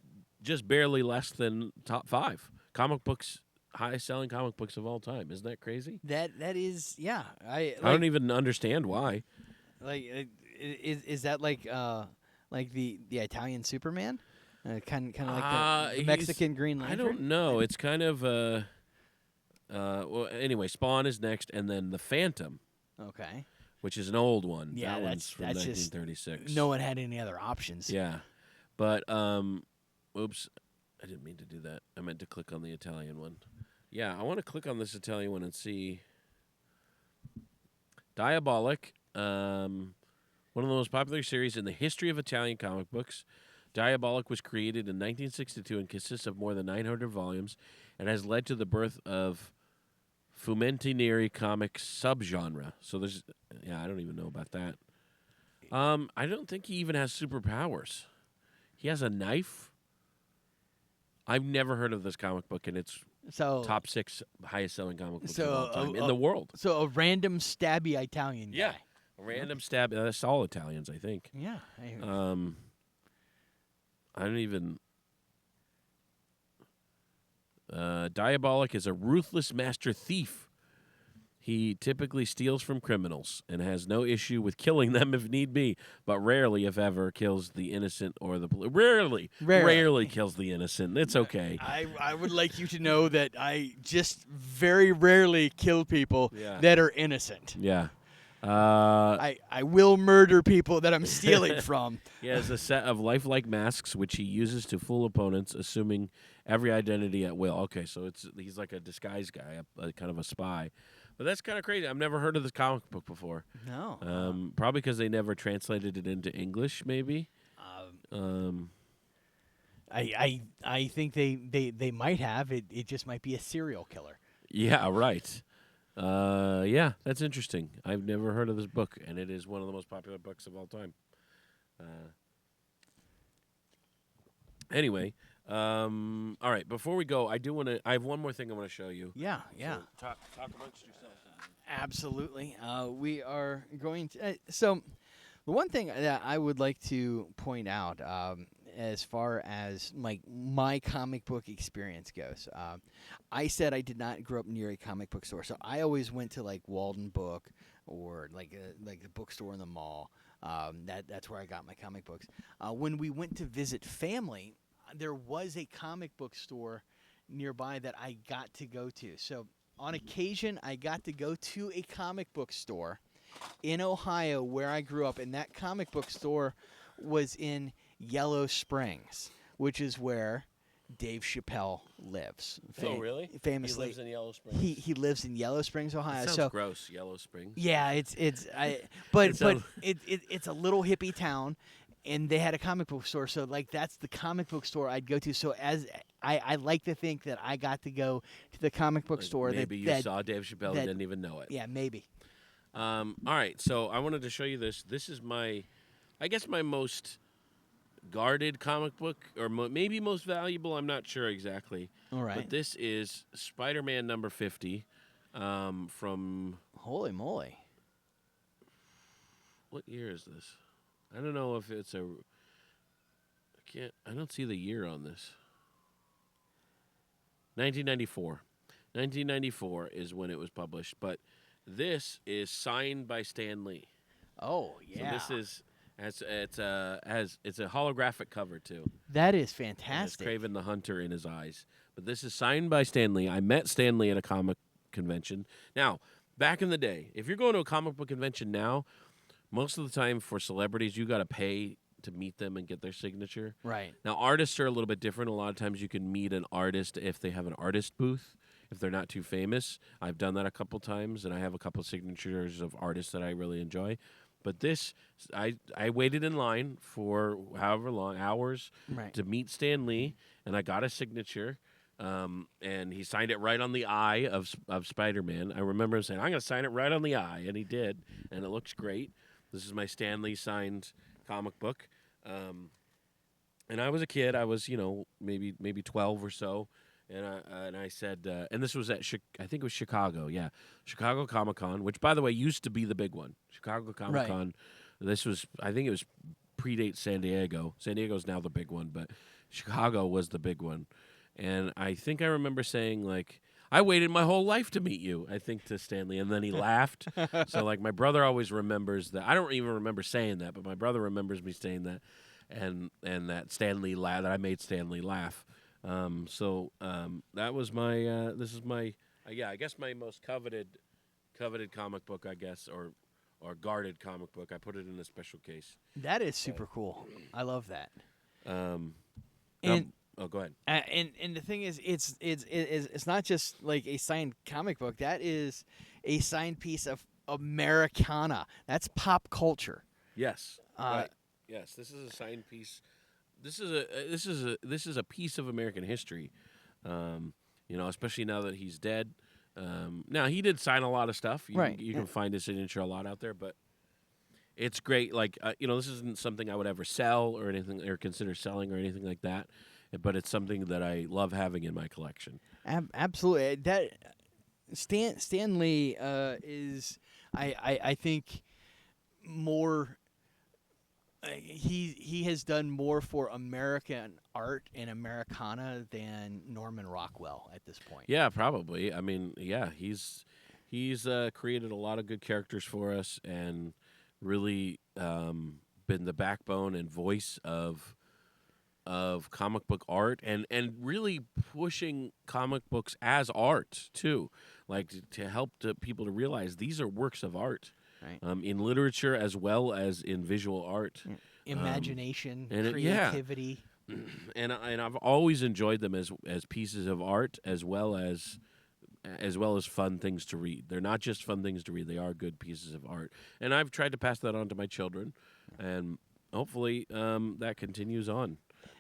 barely less than top 5 comic books, highest selling comic books of all time. Isn't that crazy? That is, yeah. I don't even understand why. Like, is that like the Italian Superman? Kind of like the Mexican Green Lantern? I don't know. It's kind of well, anyway, Spawn is next, and then the Phantom. Okay. which is an old one. Yeah, that one's that's from that's just 1936. no one had any other options. Yeah, but oops, I didn't mean to do that. I meant to click on the Italian one. Yeah, I want to click on this Italian one and see. Diabolic, one of the most popular series in the history of Italian comic books. Diabolic was created in 1962 and consists of more than 900 volumes and has led to the birth of fumettinerie comic subgenre. So there's, yeah, I don't even know about that. I don't think he even has superpowers. He has a knife. I've never heard of this comic book, and it's So top 6 highest selling comic books So, of all time in the world. So a random stabby Italian guy. Yeah. A random stab. That's all Italians, I think. Yeah. I don't even. Diabolic is a ruthless master thief. He typically steals from criminals and has no issue with killing them if need be, but rarely, if ever, kills the innocent or the rarely kills the innocent. It's okay. I would like you to know that I just very rarely kill people Yeah. that are innocent. Yeah. I will murder people that I'm stealing from. He has a set of lifelike masks which he uses to fool opponents, assuming every identity at will. Okay, so he's like a disguise guy, a kind of a spy. But that's kind of crazy. I've never heard of this comic book before. No. Probably because they never translated it into English, maybe. I think they might have. It just might be a serial killer. Yeah, right. Yeah, that's interesting. I've never heard of this book, and it is one of the most popular books of all time. Anyway, all right. Before we go, I have one more thing I want to show you. Yeah. So talk amongst yourselves. Absolutely. We are going to. So, the one thing that I would like to point out, as far as like my comic book experience goes, I said I did not grow up near a comic book store, so I always went to like Walden Book or like the bookstore in the mall. That's where I got my comic books. When we went to visit family, there was a comic book store nearby that I got to go to. So on occasion, I got to go to a comic book store in Ohio where I grew up, and that comic book store was in Yellow Springs, which is where Dave Chappelle lives. Oh, really? Famously, He lives in Yellow Springs. He lives in Yellow Springs, Ohio. That sounds so gross, Yellow Springs. yeah, it's a little hippie town, and they had a comic book store. So like that's the comic book store I'd go to. So as I like to think that I got to go to the comic book store. Maybe you saw Dave Chappelle and didn't even know it. Yeah, maybe. All right, so I wanted to show you this. This is my most guarded comic book, or maybe most valuable. I'm not sure exactly. All right. But this is Spider-Man number 50 from... Holy moly. What year is this? I don't know if it's I don't see the year on this. 1994. 1994 is when it was published, but this is signed by Stan Lee. Oh, yeah. So this is... it's a holographic cover too. That is And fantastic. it's Kraven the Hunter in his eyes. But this is signed by Stan Lee. I met Stan Lee at a comic convention. Now, back in the day, if you're going to a comic book convention now, most of the time for celebrities, you got to pay to meet them and get their signature. Right. Now, artists are a little bit different. A lot of times you can meet an artist if they have an artist booth, if they're not too famous. I've done that a couple times, and I have a couple signatures of artists that I really enjoy. But this, I waited in line for however long, hours, Right. to meet Stan Lee, and I got a signature, and he signed it right on the eye of Spider-Man. I remember him saying, "I'm going to sign it right on the eye," and he did, and it looks great. This is my Stan Lee signed comic book, and I was a kid. I was, maybe 12 or so. And I said, and this was at I think it was Chicago, yeah, Chicago Comic-Con, which by the way used to be the big one. Chicago Comic-Con. Right. This was, I think it was predates San Diego. San Diego's now the big one, but Chicago was the big one. And I think I remember saying like, "I waited my whole life to meet you," I think to Stanley, and then he laughed. So like my brother always remembers that. I don't even remember saying that, but my brother remembers me saying that, and that Stanley that I made Stanley laugh. That was my this is my I guess my most coveted comic book, I guess, or or guarded comic book. I put it in a special case. That is super cool. I love that. And go ahead. And the thing is, it's not just like a signed comic book. That is a signed piece of Americana. That's pop culture. Yes. Right. Yes. This is a signed piece. This is a piece of American history. Especially now that he's dead. Now he did sign a lot of stuff. You can find his signature a lot out there, but it's great. Like this isn't something I would ever sell or anything, or consider selling or anything like that. But it's something that I love having in my collection. Absolutely. That Stan Lee is, I think, more. He has done more for American art and Americana than Norman Rockwell at this point. Yeah, probably. I mean, yeah, he's created a lot of good characters for us and really been the backbone and voice of comic book art and really pushing comic books as art too, like to help people to realize these are works of art. Right. In literature as well as in visual art, imagination, and creativity, and I've always enjoyed them as pieces of art as well as fun things to read. They're not just fun things to read; they are good pieces of art, and I've tried to pass that on to my children, and hopefully that continues on.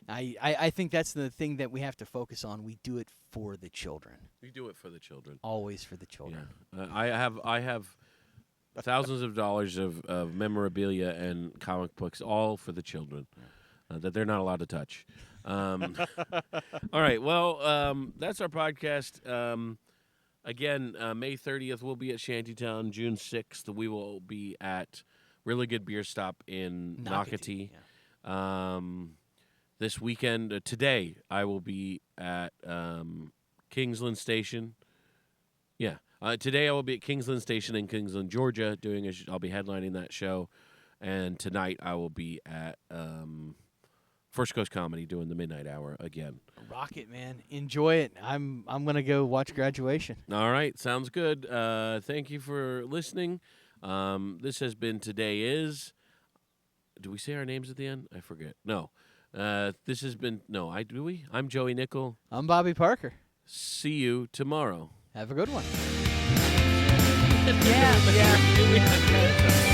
I think that's the thing that we have to focus on. We do it for the children. We do it for the children. Always for the children. Yeah. I have thousands of dollars of memorabilia and comic books, all for the children, that they're not allowed to touch. All right, well, that's our podcast. Again, May 30th, we'll be at Shantytown. June 6th, we will be at Really Good Beer Stop in Nocatee. Yeah. This weekend, today, I will be at Kingsland Station. Yeah. Today I will be at Kingsland Station in Kingsland, Georgia, I'll be headlining that show, and tonight I will be at First Coast Comedy doing the Midnight Hour again. Rock it, man! Enjoy it. I'm gonna go watch Graduation. All right, sounds good. Thank you for listening. This has been Today Is. Do we say our names at the end? I forget. No. This has been do we? I'm Joey Nickel. I'm Bobby Parker. See you tomorrow. Have a good one. Yeah.